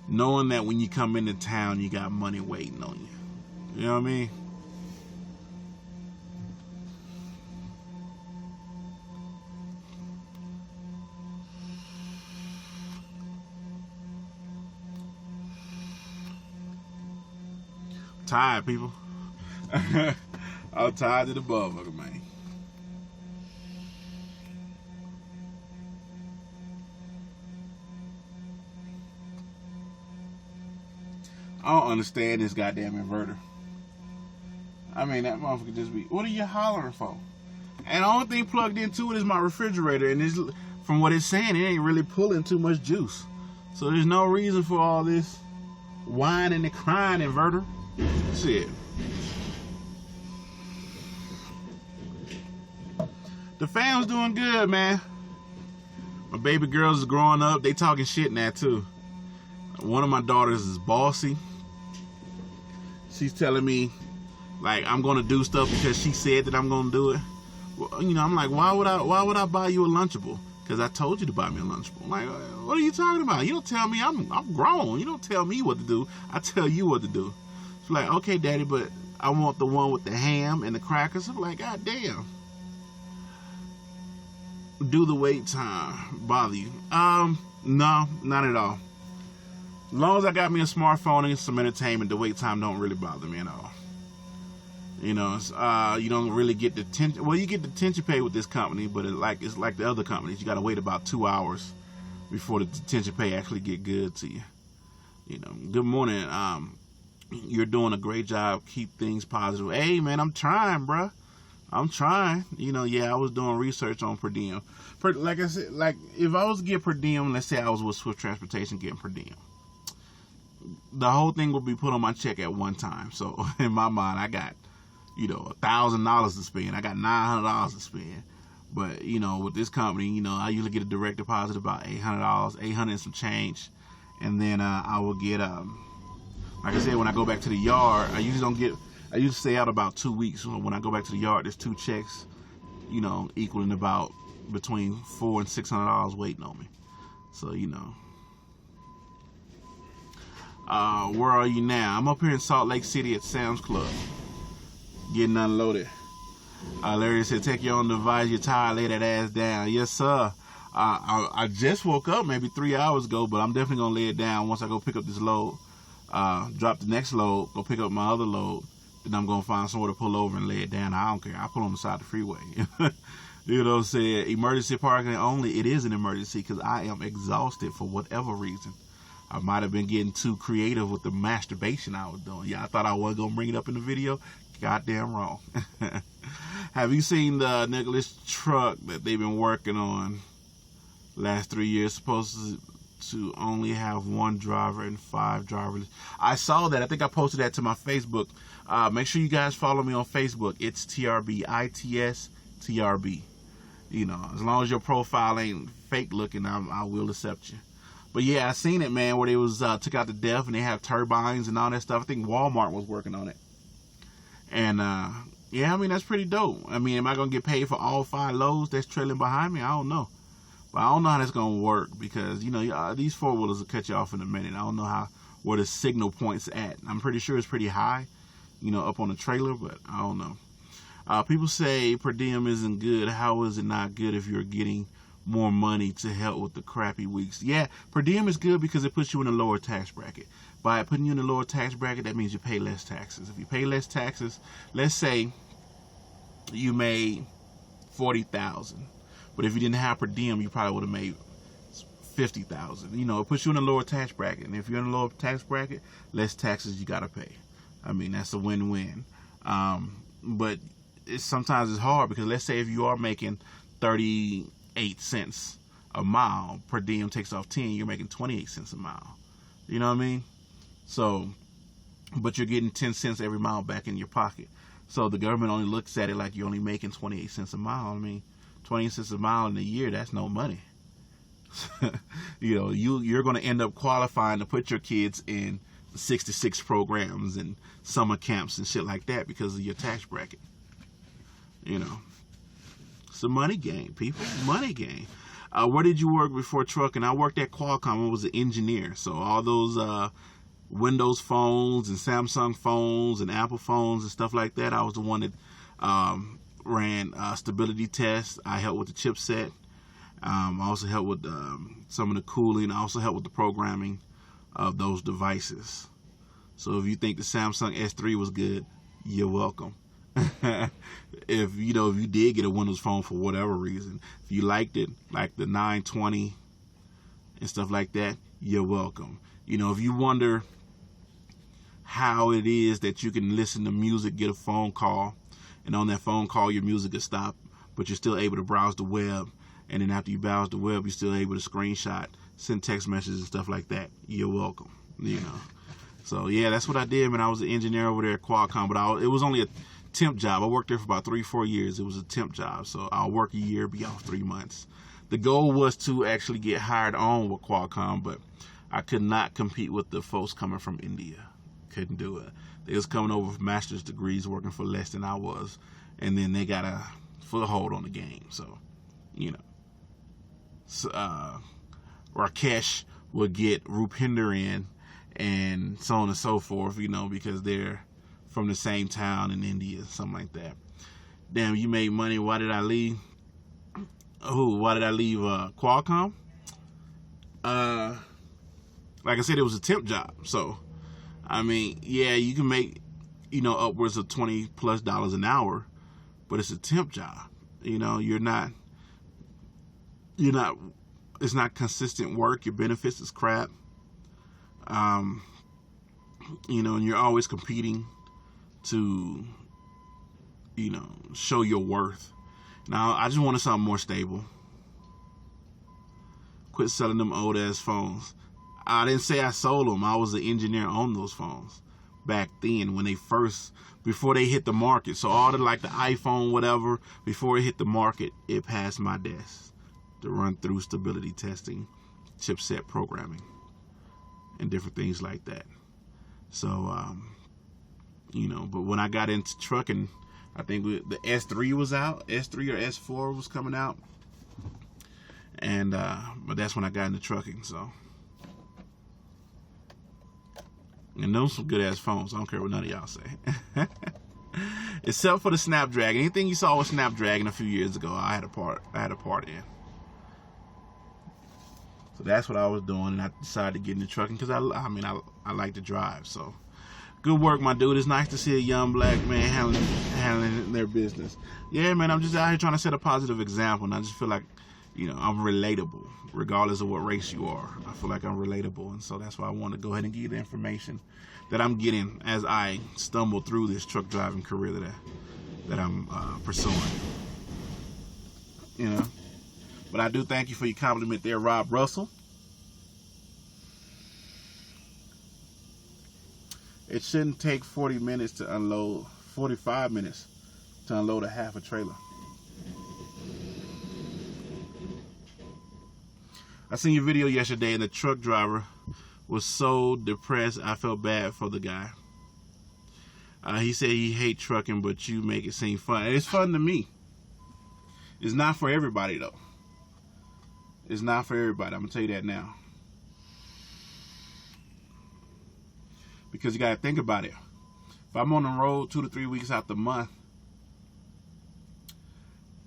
Knowing that when you come into town, you got money waiting on you. You know what I mean? Tired, people. I'm tired of the motherfucker, man. I don't understand this goddamn inverter. I mean, that motherfucker just be, what are you hollering for? And the only thing plugged into it is my refrigerator, and it's, from what it's saying, it ain't really pulling too much juice. So there's no reason for all this whining and crying, inverter. Shit. The fam's doing good, man. My baby girls is growing up. They talking shit now, too. One of my daughters is bossy. She's telling me, like, I'm going to do stuff because she said that I'm going to do it. Well, you know, I'm like, why would I buy you a Lunchable? Because I told you to buy me a Lunchable. I'm like, what are you talking about? You don't tell me. I'm grown. You don't tell me what to do. I tell you what to do. She's like, okay, Daddy, but I want the one with the ham and the crackers. I'm like, God damn. Do the wait time bother you? No, not at all. As long as I got me a smartphone and some entertainment, the wait time don't really bother me at all. You know, you don't really get the attention. Well, you get the attention pay with this company, but it's like the other companies. You got to wait about 2 hours before the attention pay actually get good to you. You know, good morning. You're doing a great job. Keep things positive. Hey, man, I'm trying, bruh. I'm trying. You know, yeah, I was doing research on per diem. Like I said, like if I was to get per diem, let's say I was with Swift Transportation getting per diem. the whole thing will be put on my check at one time. So in my mind, I got, $1,000 to spend. I got $900 to spend. But, with this company, I usually get a direct deposit about $800, 800 and some change. And then I will get, like I said, when I go back to the yard, I usually stay out about 2 weeks. When I go back to the yard, there's 2 checks, equaling about between $400 and $600 waiting on me. So, where are you now? I'm up here in Salt Lake City at Sam's Club, getting unloaded. Larry said, take your own device, you're tired, lay that ass down. Yes, sir. I just woke up maybe 3 hours ago, but I'm definitely going to lay it down once I go pick up this load. Drop the next load, go pick up my other load. Then I'm going to find somewhere to pull over and lay it down. I don't care. I'll pull on the side of the freeway. You know what I'm saying? Emergency parking only. It is an emergency because I am exhausted for whatever reason. I might have been getting too creative with the masturbation I was doing. Yeah, I thought I was going to bring it up in the video. Goddamn wrong. Have you seen the Nicholas truck that they've been working on last 3 years? Supposed to only have 1 driver and 5 drivers. I saw that. I think I posted that to my Facebook. Make sure you guys follow me on Facebook. It's TRB, ITS TRB. As long as your profile ain't fake looking, I will accept you. But yeah, I seen it, man, where they was took out the DEF and they have turbines and all that stuff. I think Walmart was working on it. And yeah, I mean, that's pretty dope. I mean, am I gonna get paid for all 5 loads that's trailing behind me? I don't know. But I don't know how that's gonna work because these 4-wheelers will cut you off in a minute. I don't know where the signal point's at. I'm pretty sure it's pretty high, up on the trailer, but I don't know. People say per diem isn't good. How is it not good if you're getting more money to help with the crappy weeks? Yeah, per diem is good because it puts you in a lower tax bracket. By putting you in a lower tax bracket, that means you pay less taxes. If you pay less taxes, let's say you made $40,000, but if you didn't have per diem, you probably would have made $50,000. It puts you in a lower tax bracket, and if you're in a lower tax bracket, less taxes you gotta pay. I mean, that's a win-win. But sometimes it's hard because let's say if you are making 38 cents a mile, per diem takes off 10, you're making 28 cents a mile. You know what I mean? So, but you're getting 10 cents every mile back in your pocket. So the government only looks at it like you're only making 28 cents a mile. I mean, 20 cents a mile in a year, that's no money. You're going to end up qualifying to put your kids in 66 programs and summer camps and shit like that because of your tax bracket. It's a money game, people. Money game. Where did you work before trucking? I worked at Qualcomm. I was an engineer. So all those Windows phones and Samsung phones and Apple phones and stuff like that, I was the one that ran stability tests. I helped with the chipset. I also helped with some of the cooling. I also helped with the programming of those devices. So if you think the Samsung S3 was good, you're welcome. If you did get a Windows phone for whatever reason, if you liked it, like the 920 and stuff like that, you're welcome. If you wonder how it is that you can listen to music, get a phone call, and on that phone call your music is stopped, but you're still able to browse the web, and then after you browse the web, you're still able to screenshot, send text messages and stuff like that, you're welcome. So yeah, that's what I did when I was an engineer over there at Qualcomm, but it was only a temp job. I worked there for about 3-4 years. It was a temp job, so I'll work a year, be off 3 months. The goal was to actually get hired on with Qualcomm, but I could not compete with the folks coming from India. Couldn't do it. They was coming over with master's degrees, working for less than I was, and then they got a foothold on the game. So, Rakesh would get Rupinder in, and so on and so forth. Because they're from the same town in India, something like that. Damn, you made money. Why did I leave? Why did I leave Qualcomm? Like I said, it was a temp job. So, I mean, yeah, you can make, upwards of $20+ an hour, but it's a temp job. It's not consistent work. Your benefits is crap. And you're always competing to, show your worth. Now, I just wanted something more stable. Quit selling them old ass phones. I didn't say I sold them. I was the engineer on those phones back then when they first, before they hit the market. So all the like the iPhone, whatever, before it hit the market, it passed my desk to run through stability testing, chipset programming, and different things like that. So, you know, but when I got into trucking, I think the S3 was out, S3 or S4 was coming out, and but that's when I got into trucking. So, and those some good ass phones. I don't care what none of y'all say. Except for the Snapdragon. Anything you saw with Snapdragon a few years ago, I had a part in. So that's what I was doing, and I decided to get into trucking because I like to drive. So good work, my dude. It's nice to see a young black man handling their business. Yeah, man, I'm just out here trying to set a positive example, and I just feel like, you know, I'm relatable, regardless of what race you are. I feel like I'm relatable, and so that's why I want to go ahead and give you the information that I'm getting as I stumble through this truck driving career that I'm pursuing. You know, but I do thank you for your compliment there, Rob Russell. It shouldn't take 45 minutes to unload a half a trailer. I seen your video yesterday, and the truck driver was so depressed. I felt bad for the guy. He said he hates trucking, but you make it seem fun. And it's fun to me. It's not for everybody, though. It's not for everybody. I'm going to tell you that now. Because you got to think about it. If I'm on the road 2 to 3 weeks out the month,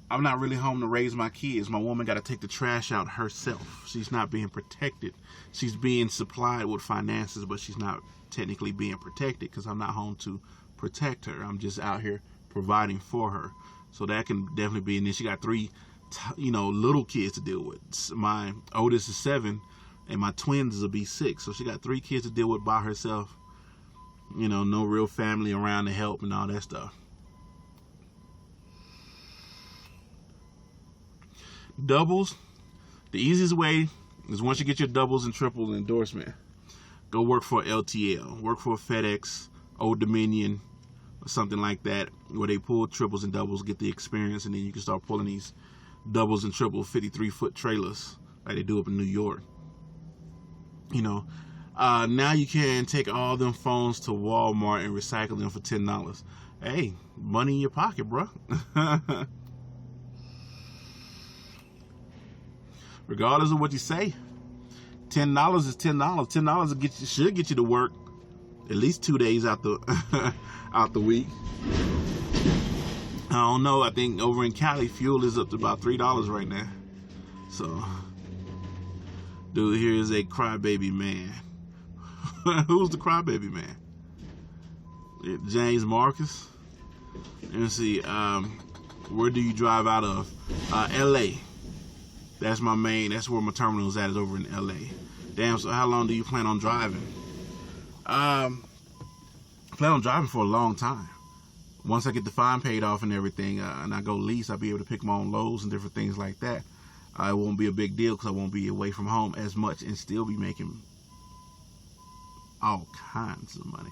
I'm not really home to raise my kids. My woman got to take the trash out herself. She's not being protected. She's being supplied with finances, but she's not technically being protected because I'm not home to protect her. I'm just out here providing for her. So that can definitely be. And then she got 3, little kids to deal with. My oldest is 7, and my twins will be 6. So she got 3 kids to deal with by herself. You know, no real family around to help and all that stuff. Doubles, the easiest way is once you get your doubles and triples endorsement, go work for LTL, work for FedEx, Old Dominion, or something like that, where they pull triples and doubles, get the experience, and then you can start pulling these doubles and triple 53-foot trailers like they do up in New York. You know, now you can take all them phones to Walmart and recycle them for $10. Hey, money in your pocket, bro. Regardless of what you say, $10 is $10. $10 should get you to work at least 2 days out the week. I don't know. I think over in Cali, fuel is up to about $3 right now. So, dude, here is a crybaby man. Who's the crybaby man? James Marcus. Let me see. Where do you drive out of? L.A. That's my main. That's where my terminal is at. Is over in L.A. Damn. So how long do you plan on driving? I plan on driving for a long time. Once I get the fine paid off and everything, and I go lease, I'll be able to pick my own loads and different things like that. It won't be a big deal because I won't be away from home as much and still be making all kinds of money.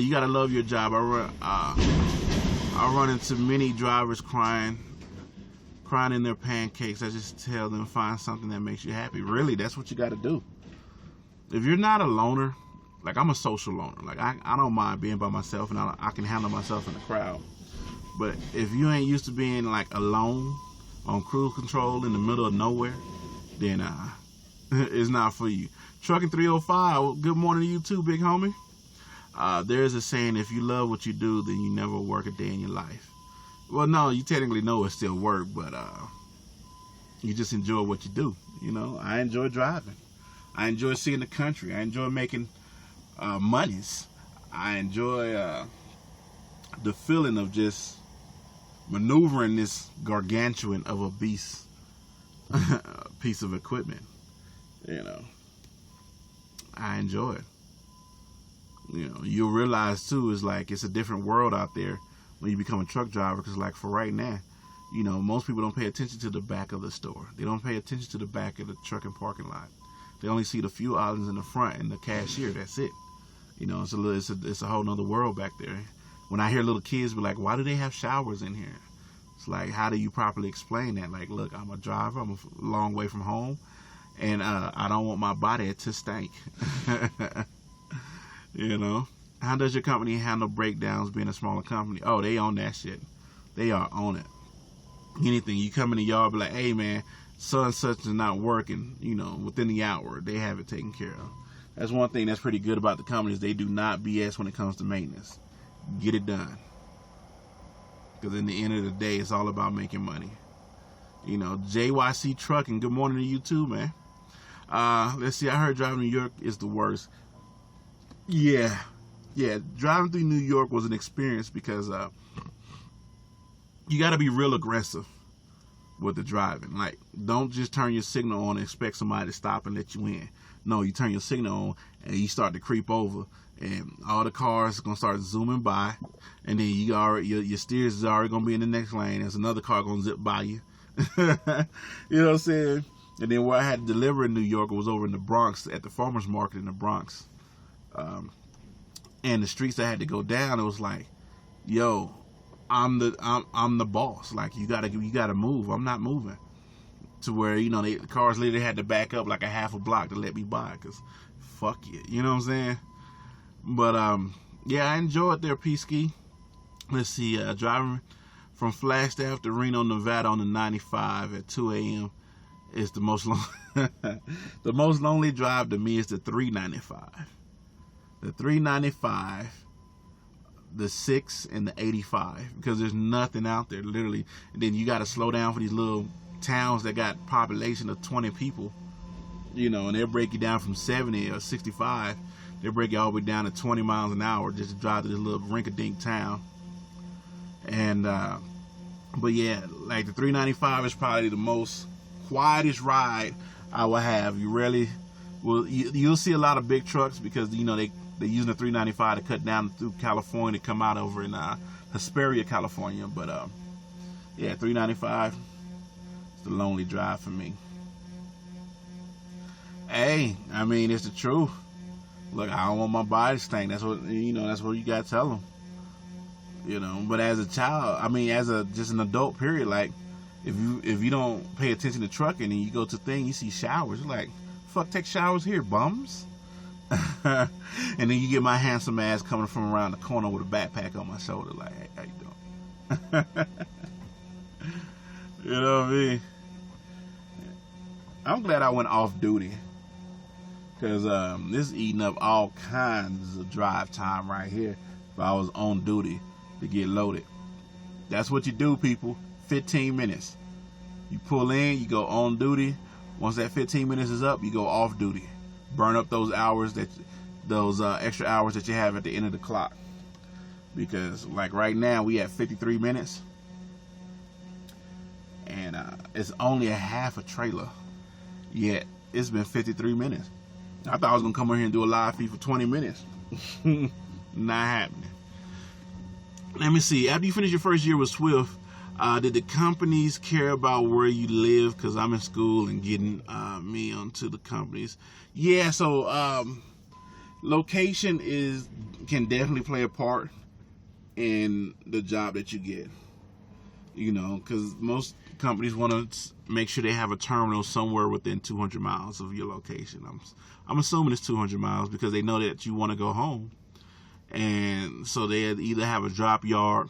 You gotta love your job. I run into many drivers crying in their pancakes. I just tell them, find something that makes you happy. Really, that's what you got to do. If you're not a loner, like I'm a social loner, like I don't mind being by myself, and I can handle myself in the crowd. But if you ain't used to being like alone on cruise control in the middle of nowhere, then it's not for you. Trucking 305, good morning to you too, big homie. There's a saying, if you love what you do, then you never work a day in your life. Well, no, you technically know it's still work, but you just enjoy what you do. You know, I enjoy driving. I enjoy seeing the country. I enjoy making monies. I enjoy the feeling of just maneuvering this gargantuan of a beast piece of equipment. You know, I enjoy it. You know, you'll realize too, is like it's a different world out there when you become a truck driver, because like for right now, you know, most people don't pay attention to the back of the store. They don't pay attention to the back of the trucking parking lot. They only see the fuel islands in the front and the cashier. That's it. You know, it's a whole nother world back there. When I hear little kids be like, why do they have showers in here? It's like, how do you properly explain that? Like, look, I'm a driver. I'm a long way from home. And I don't want my body to stink. You know? How does your company handle breakdowns being a smaller company? Oh, they own that shit. They are on it. Anything. You come in the yard, be like, hey, man, such and such is not working. You know, within the hour, they have it taken care of. That's one thing that's pretty good about the companies. They do not BS when it comes to maintenance. Get it done. Because in the end of the day, it's all about making money. You know, JYC Trucking. Good morning to you too, man. Let's see. I heard driving New York is the worst. Yeah. Driving through New York was an experience because you got to be real aggressive with the driving. Like, don't just turn your signal on and expect somebody to stop and let you in. No, you turn your signal on and you start to creep over, and all the cars are gonna start zooming by, and then your steers is already gonna be in the next lane. There's another car gonna zip by you. You know what I'm saying? And then where I had to deliver in New York, it was over in the Bronx at the farmers market in the Bronx. And the streets I had to go down, it was like, yo, I'm the boss. Like, you gotta move. I'm not moving. To where, you know, the cars literally had to back up like a half a block to let me by, because fuck you. You know what I'm saying? But, yeah, I enjoyed their P-Ski. Let's see, driving from Flagstaff to Reno, Nevada on the 95 at 2 a.m. is the most the most lonely drive to me is the 395. The 395, the 6, and the 85, because there's nothing out there, literally. And then you got to slow down for these little towns that got population of 20 people, you know, and they'll break you down from 70 or 65. They'll break you all the way down to 20 miles an hour just to drive to this little rink-a-dink town. And, but yeah, like the 395 is probably the most quietest ride I will have. You rarely will, you'll see a lot of big trucks because, you know, they're using the 395 to cut down through California to come out over in Hesperia, California. But, yeah, 395. The lonely drive for me. Hey, I mean, it's the truth. Look, I don't want my body to stink. That's what, you know, that's what you gotta tell them. You know, but as a child, I mean, as just an adult, period, like, if you don't pay attention to trucking and you go to thing, you see showers, you're like, fuck, take showers here, bums. And then you get my handsome ass coming from around the corner with a backpack on my shoulder, like, hey, how you doing? You know what I mean? I'm glad I went off duty, because this is eating up all kinds of drive time right here if I was on duty to get loaded. That's what you do, people. 15 minutes. You pull in, you go on duty. Once that 15 minutes is up, you go off duty. Burn up those hours, those extra hours that you have at the end of the clock. Because like right now, we have 53 minutes. And it's only a half a trailer. Yet, it's been 53 minutes. I thought I was going to come over here and do a live feed for 20 minutes. Not happening. Let me see. After you finish your first year with Swift, did the companies care about where you live? Because I'm in school and getting me onto the companies. Yeah, so location can definitely play a part in the job that you get. You know, because most companies want to make sure they have a terminal somewhere within 200 miles of your location. I'm assuming it's 200 miles because they know that you want to go home. And so they either have a drop yard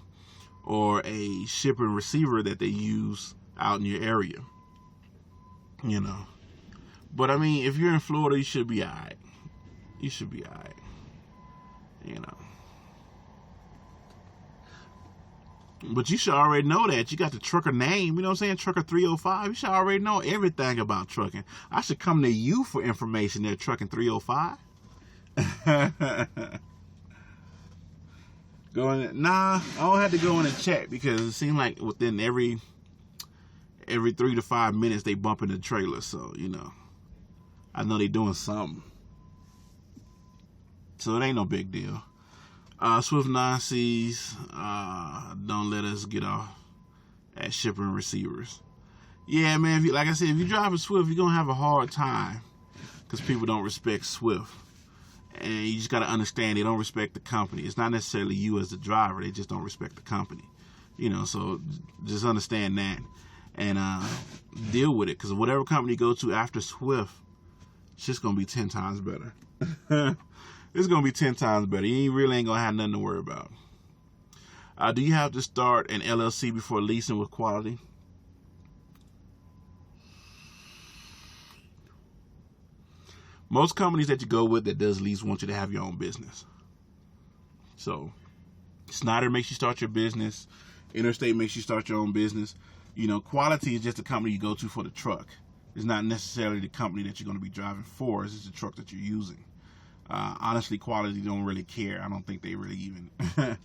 or a shipper and receiver that they use out in your area. You know. But I mean, if you're in Florida, you should be alright. You should be alright. You know. But you should already know that. You got the trucker name, you know what I'm saying? Trucker 305. You should already know everything about trucking. I should come to you for information there, Trucking 305. Nah, I don't have to go in and check because it seems like within every 3 to 5 minutes they bump into the trailer. So, you know, I know they doing something. So it ain't no big deal. Swift 9Cs, don't let us get off at shipper and receivers. Yeah, man, like I said, if you drive a Swift, you're going to have a hard time. because people don't respect Swift. And you just got to understand they don't respect the company. It's not necessarily you as the driver. They just don't respect the company. So just understand that and deal with it. Because whatever company you go to after Swift, it's just going to be 10 times better. It's going to be 10 times better. You really ain't going to have nothing to worry about. Do you have to start an LLC before leasing with quality? Most companies that you go with that does lease want you to have your own business. So Snyder makes you start your business. Interstate makes you start your own business. Quality is just the company you go to for the truck. It's not necessarily the company that you're going to be driving for. It's just the truck that you're using. Honestly, quality don't really care. I don't think they really even. I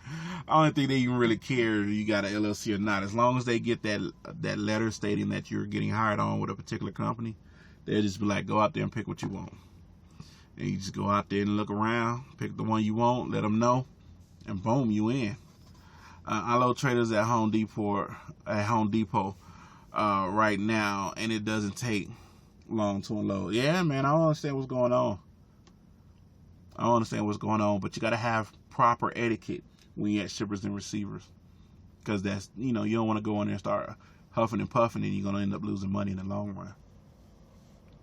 don't think they even really care if you got an LLC or not. As long as they get that letter stating that you're getting hired on with a particular company, they'll just be like, go out there and pick what you want. And you just go out there and look around, pick the one you want, let them know, and boom, you in. I load trailers at Home Depot right now, and it doesn't take long to unload. Yeah, man, I don't understand what's going on. But you got to have proper etiquette when you're at shippers and receivers. Because that's, you don't want to go in there and start huffing and puffing, and you're going to end up losing money in the long run.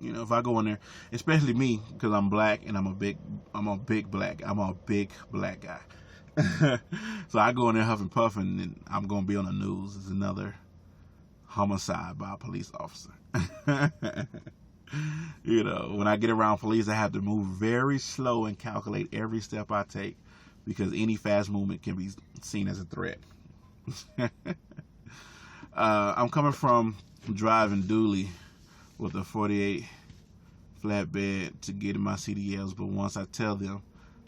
If I go in there, especially me, because I'm black and I'm a big black guy. So I go in there huffing puffing, and I'm going to be on the news as another homicide by a police officer. When I get around police, I have to move very slow and calculate every step I take, because any fast movement can be seen as a threat. I'm coming from driving dually with a 48 flatbed to get in my CDLs, but once I tell them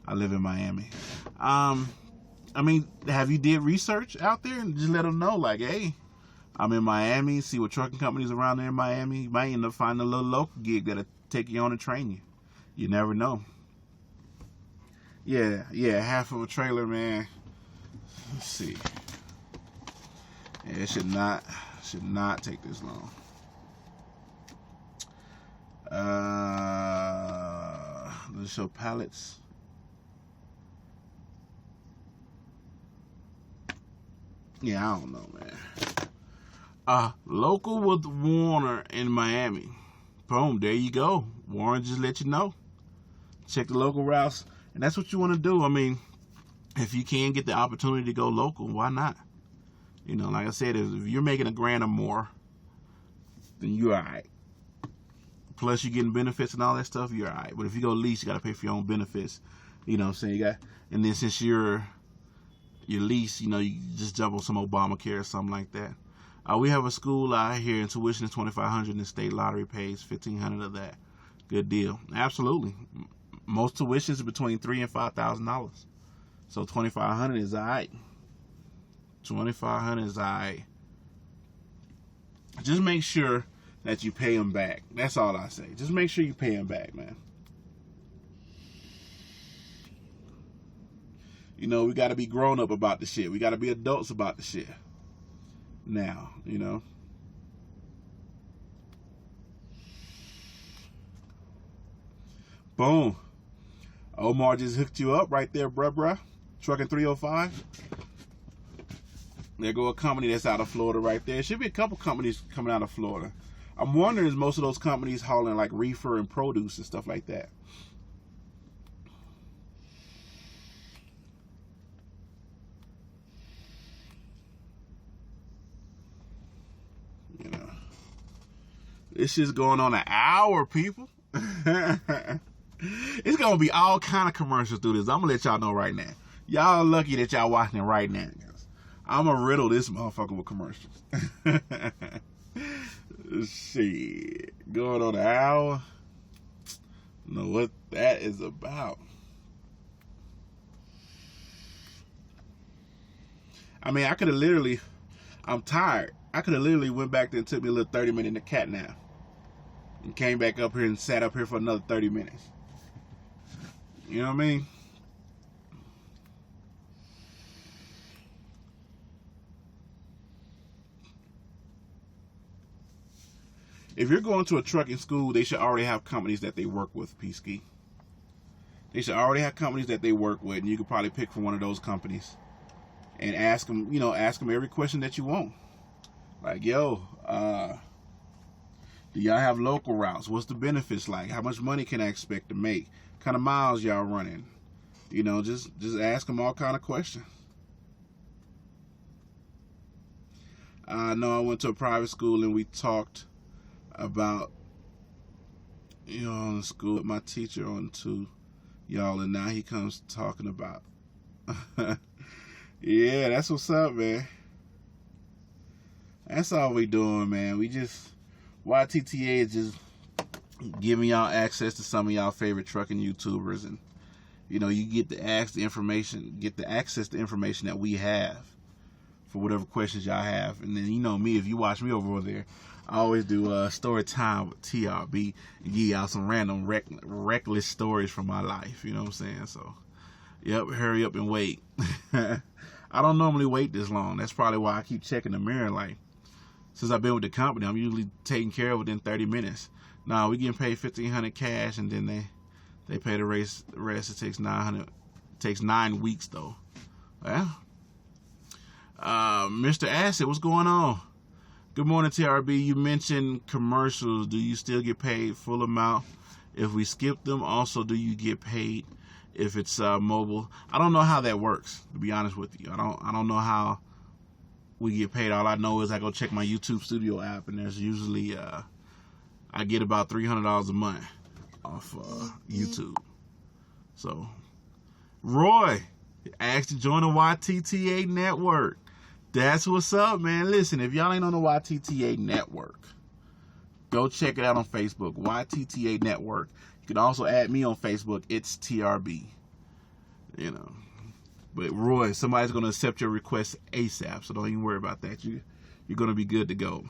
I live in Miami. Have you did research out there and just let them know, like, hey, I'm in Miami, see what trucking companies around there in Miami. You might end up finding a little local gig that'll take you on and train you. You never know. Yeah, half of a trailer, man. Let's see. Yeah, it should not take this long. Let's show pallets. Yeah, I don't know, man. Local with Warner in Miami. Boom, there you go. Warren just let you know. Check the local routes, and that's what you want to do. If you can get the opportunity to go local, why not? Like I said, if you're making $1,000 or more, then you're all right. Plus you're getting benefits and all that stuff, you're all right. But if you go lease, you got to pay for your own benefits. You know what I'm saying? And then since your lease, you just jump on some Obamacare or something like that. We have a school out here, and tuition is $2,500, and the state lottery pays $1,500 of that. Good deal. Absolutely. Most tuitions is between $3,000 and $5,000. So $2,500 is all right. $2,500 is all right. Just make sure that you pay them back. That's all I say. Just make sure you pay them back, man. We got to be grown up about the shit. We got to be adults about the shit. Now, Boom. Omar just hooked you up right there, bruh. Trucking 305. There go a company that's out of Florida right there. Should be a couple companies coming out of Florida. I'm wondering, is most of those companies hauling like reefer and produce and stuff like that? This shit's going on an hour, people. It's gonna be all kind of commercials through this. I'm gonna let y'all know right now. Y'all lucky that y'all watching it right now, guys. I'm gonna riddle this motherfucker with commercials. Shit, going on an hour. Know what that is about. I could have literally. I'm tired. I could have literally went back there and took me a little 30-minute cat nap, and came back up here and sat up here for another 30 minutes. You know what I mean? if you're going to a trucking school, they should already have companies that they work with, Peasky. They should already have companies that they work with, and you could probably pick from one of those companies and ask them, ask them every question that you want. Like, yo, do y'all have local routes? What's the benefits like? How much money can I expect to make? What kind of miles y'all running? Just ask them all kind of questions. I know I went to a private school and we talked about, on the school with my teacher on to y'all, and now he comes talking about. Yeah, that's what's up, man. That's all we doing, man. YTTA is just giving y'all access to some of y'all favorite trucking YouTubers, and you get the access to information that we have for whatever questions y'all have. And then me, if you watch me over there, I always do story time with TRB and give y'all some random reckless stories from my life. You know what I'm saying? So, yep, hurry up and wait. I don't normally wait this long. That's probably why I keep checking the mirror. Like, since I've been with the company, I'm usually taken care of within 30 minutes. Now we getting paid $1,500 cash, and then they pay the rest. It takes $900. It takes 9 weeks though. Well, Mr. Acid, what's going on? Good morning, TRB. You mentioned commercials. Do you still get paid full amount if we skip them? Also, do you get paid if it's mobile? I don't know how that works, to be honest with you. I don't know how we get paid. All I know is I go check my YouTube Studio app, and there's usually I get about $300 a month off YouTube. So, Roy asked to join the YTTA network. That's what's up, man. Listen, if y'all ain't on the YTTA network, go check it out on Facebook, YTTA network. You can also add me on Facebook. It's TRB. But Roy, somebody's going to accept your request ASAP, so don't even worry about that. You're going to be good to go.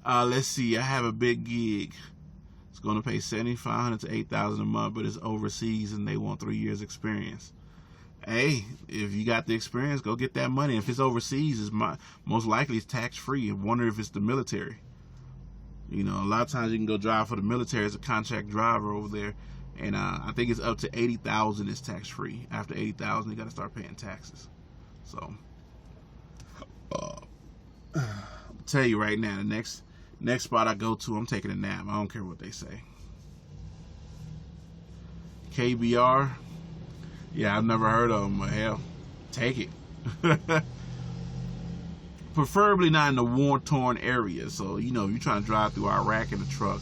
Let's see. I have a big gig. It's going to pay $7,500 to $8,000 a month, but it's overseas and they want 3 years experience. Hey, if you got the experience, go get that money. If it's overseas, most likely it's tax-free. I wonder if it's the military. A lot of times you can go drive for the military as a contract driver over there, and I think it's up to $80,000 is tax-free. After $80,000, you got to start paying taxes. So, I'll tell you right now, the next spot I go to, I'm taking a nap. I don't care what they say. KBR. Yeah, I've never heard of them, but hell, take it. Preferably not in the war-torn areas. So, if you're trying to drive through Iraq in a truck,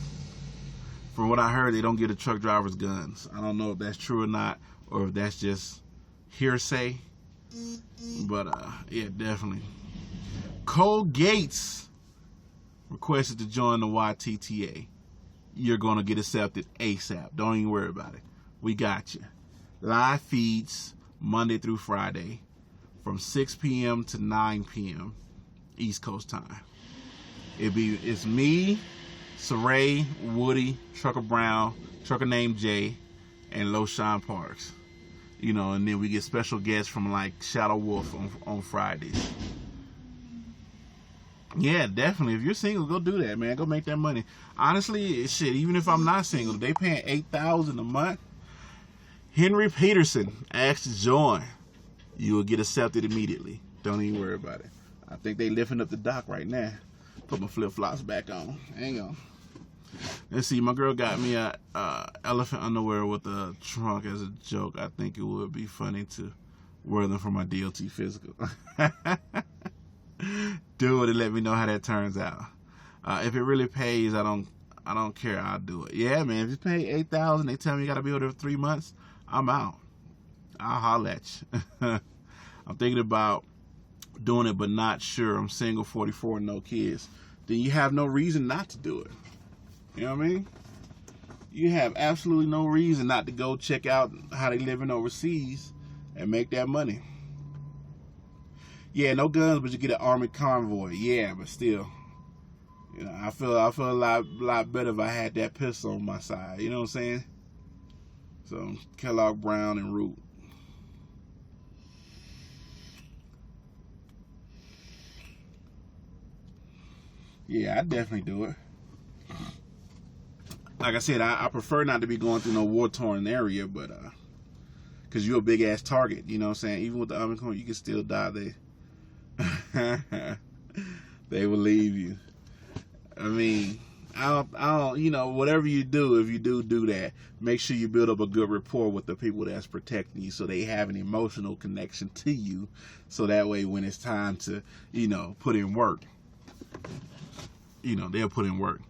from what I heard, they don't give the truck drivers guns. I don't know if that's true or not, or if that's just hearsay. But, yeah, definitely. Cole Gates requested to join the YTTA. You're going to get accepted ASAP. Don't even worry about it. We got you. Live feeds Monday through Friday from 6 p.m. to 9 p.m. East Coast time. It's me, Saray, Woody, Trucker Brown, Trucker named Jay, and LoShawn Parks. And then we get special guests from like Shadow Wolf on Fridays. Yeah, definitely. If you're single, go do that, man. Go make that money. Honestly, shit, even if I'm not single, they paying $8,000 a month. Henry Peterson asked to join. You will get accepted immediately. Don't even worry about it. I think they lifting up the dock right now. Put my flip-flops back on. Hang on. Let's see. My girl got me a elephant underwear with a trunk as a joke. I think it would be funny to wear them for my DOT physical. Do it and let me know how that turns out. If it really pays, I don't care. I'll do it. Yeah, man. If you pay $8,000, they tell me you got to be over there for 3 months. I'm out. I'll holler at you. I'm thinking about doing it, but not sure. I'm single, 44, no kids. Then you have no reason not to do it. You know what I mean? You have absolutely no reason not to go check out how they living overseas and make that money. Yeah, no guns, but you get an armored convoy. Yeah, but still, I feel a lot better if I had that pistol on my side. You know what I'm saying? So Kellogg Brown and Root. Yeah, I definitely do it. Like I said, I prefer not to be going through no war-torn area, but because you're a big-ass target, you know what I'm saying? Even with the Army Corps, you can still die. They will leave you. I mean, I don't, you know, whatever you do, if you do that, make sure you build up a good rapport with the people that's protecting you, so they have an emotional connection to you, so that way when it's time to, you know, put in work, you know, they'll put in work.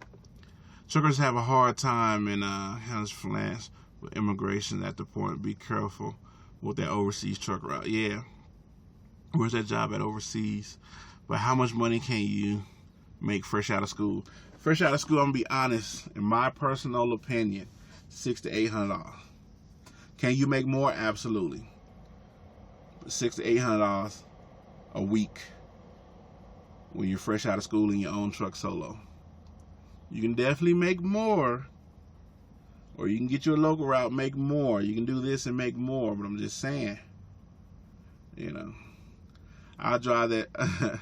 Truckers have a hard time in Hans Flats with immigration at the point. Be careful with that overseas truck route. Yeah, where's that job at overseas? But how much money can you make fresh out of school? Fresh out of school, I'm gonna be honest, in my personal opinion, $600 to $800. Can you make more? Absolutely. But $600 to $800 a week when you're fresh out of school in your own truck solo. You can definitely make more, or you can get your local route, make more. You can do this and make more, but I'm just saying, you know, I'll drive that.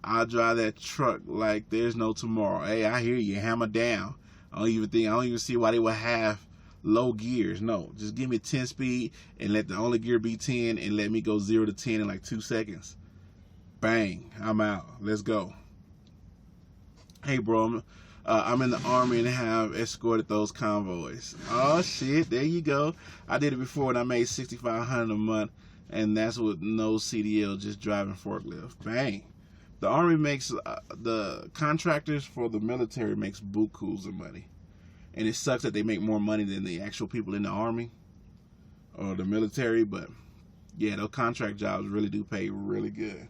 I'll drive that truck like there's no tomorrow. Hey, I hear you. Hammer down. I don't even see why they would have low gears. No, just give me 10 speed and let the only gear be 10 and let me go 0 to 10 in like 2 seconds. Bang, I'm out. Let's go. Hey, bro, I'm in the Army and have escorted those convoys. Oh shit, there you go. I did it before and I made $6,500 a month, and that's with no CDL, just driving forklift. Bang. The Army makes, the contractors for the military makes bukus of money. And it sucks that they make more money than the actual people in the Army or the military, but yeah, those contract jobs really do pay really good.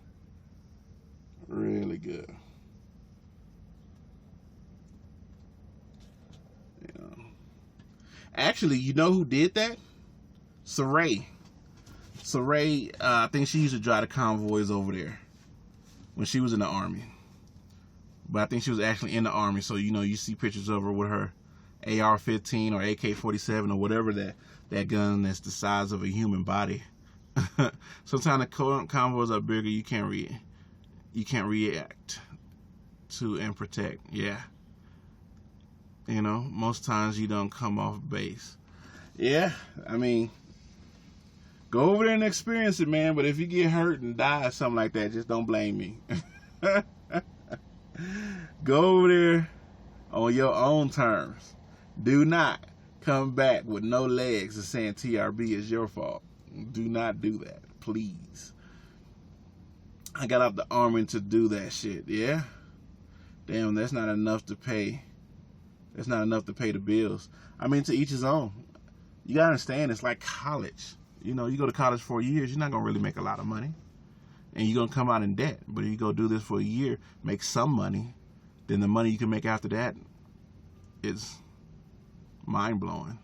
Really good. You know. Actually, you know who did that? Saray. Saray, I think she used to drive the convoys over there when she was in the Army. But I think she was actually in the Army, so you know, you see pictures of her with her AR-15 or AK-47 or whatever that gun that's the size of a human body. Sometimes the convoys are bigger, you can't react to and protect. Yeah. You know, most times you don't come off base. Yeah, I mean, go over there and experience it, man. But if you get hurt and die or something like that, just don't blame me. Go over there on your own terms. Do not come back with no legs and saying TRB is your fault. Do not do that, please. I got out the Army to do that shit, yeah? Damn, that's not enough to pay. That's not enough to pay the bills. I mean, to each his own. You gotta understand, it's like college. You know, you go to college for years, you're not gonna really make a lot of money. And you're gonna come out in debt. But if you go do this for a year, make some money, then the money you can make after that is mind-blowing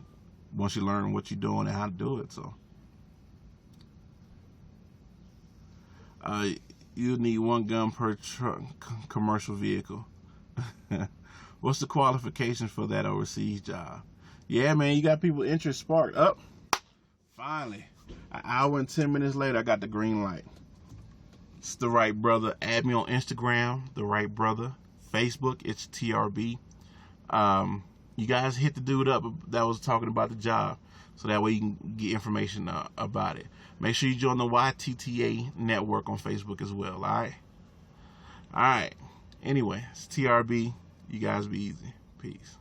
once you learn what you're doing and how to do it. So you need one gun per truck, commercial vehicle. What's the qualifications for that overseas job? Yeah, man, you got people interest sparked up. Finally, an hour and 10 minutes later, I got the green light. It's The Right Brother. Add me on Instagram, The Right Brother. Facebook, it's TRB. You guys hit the dude up that was talking about the job, so that way you can get information about it. Make sure you join the YTTA network on Facebook as well, all right? Anyway, it's TRB. You guys be easy. Peace.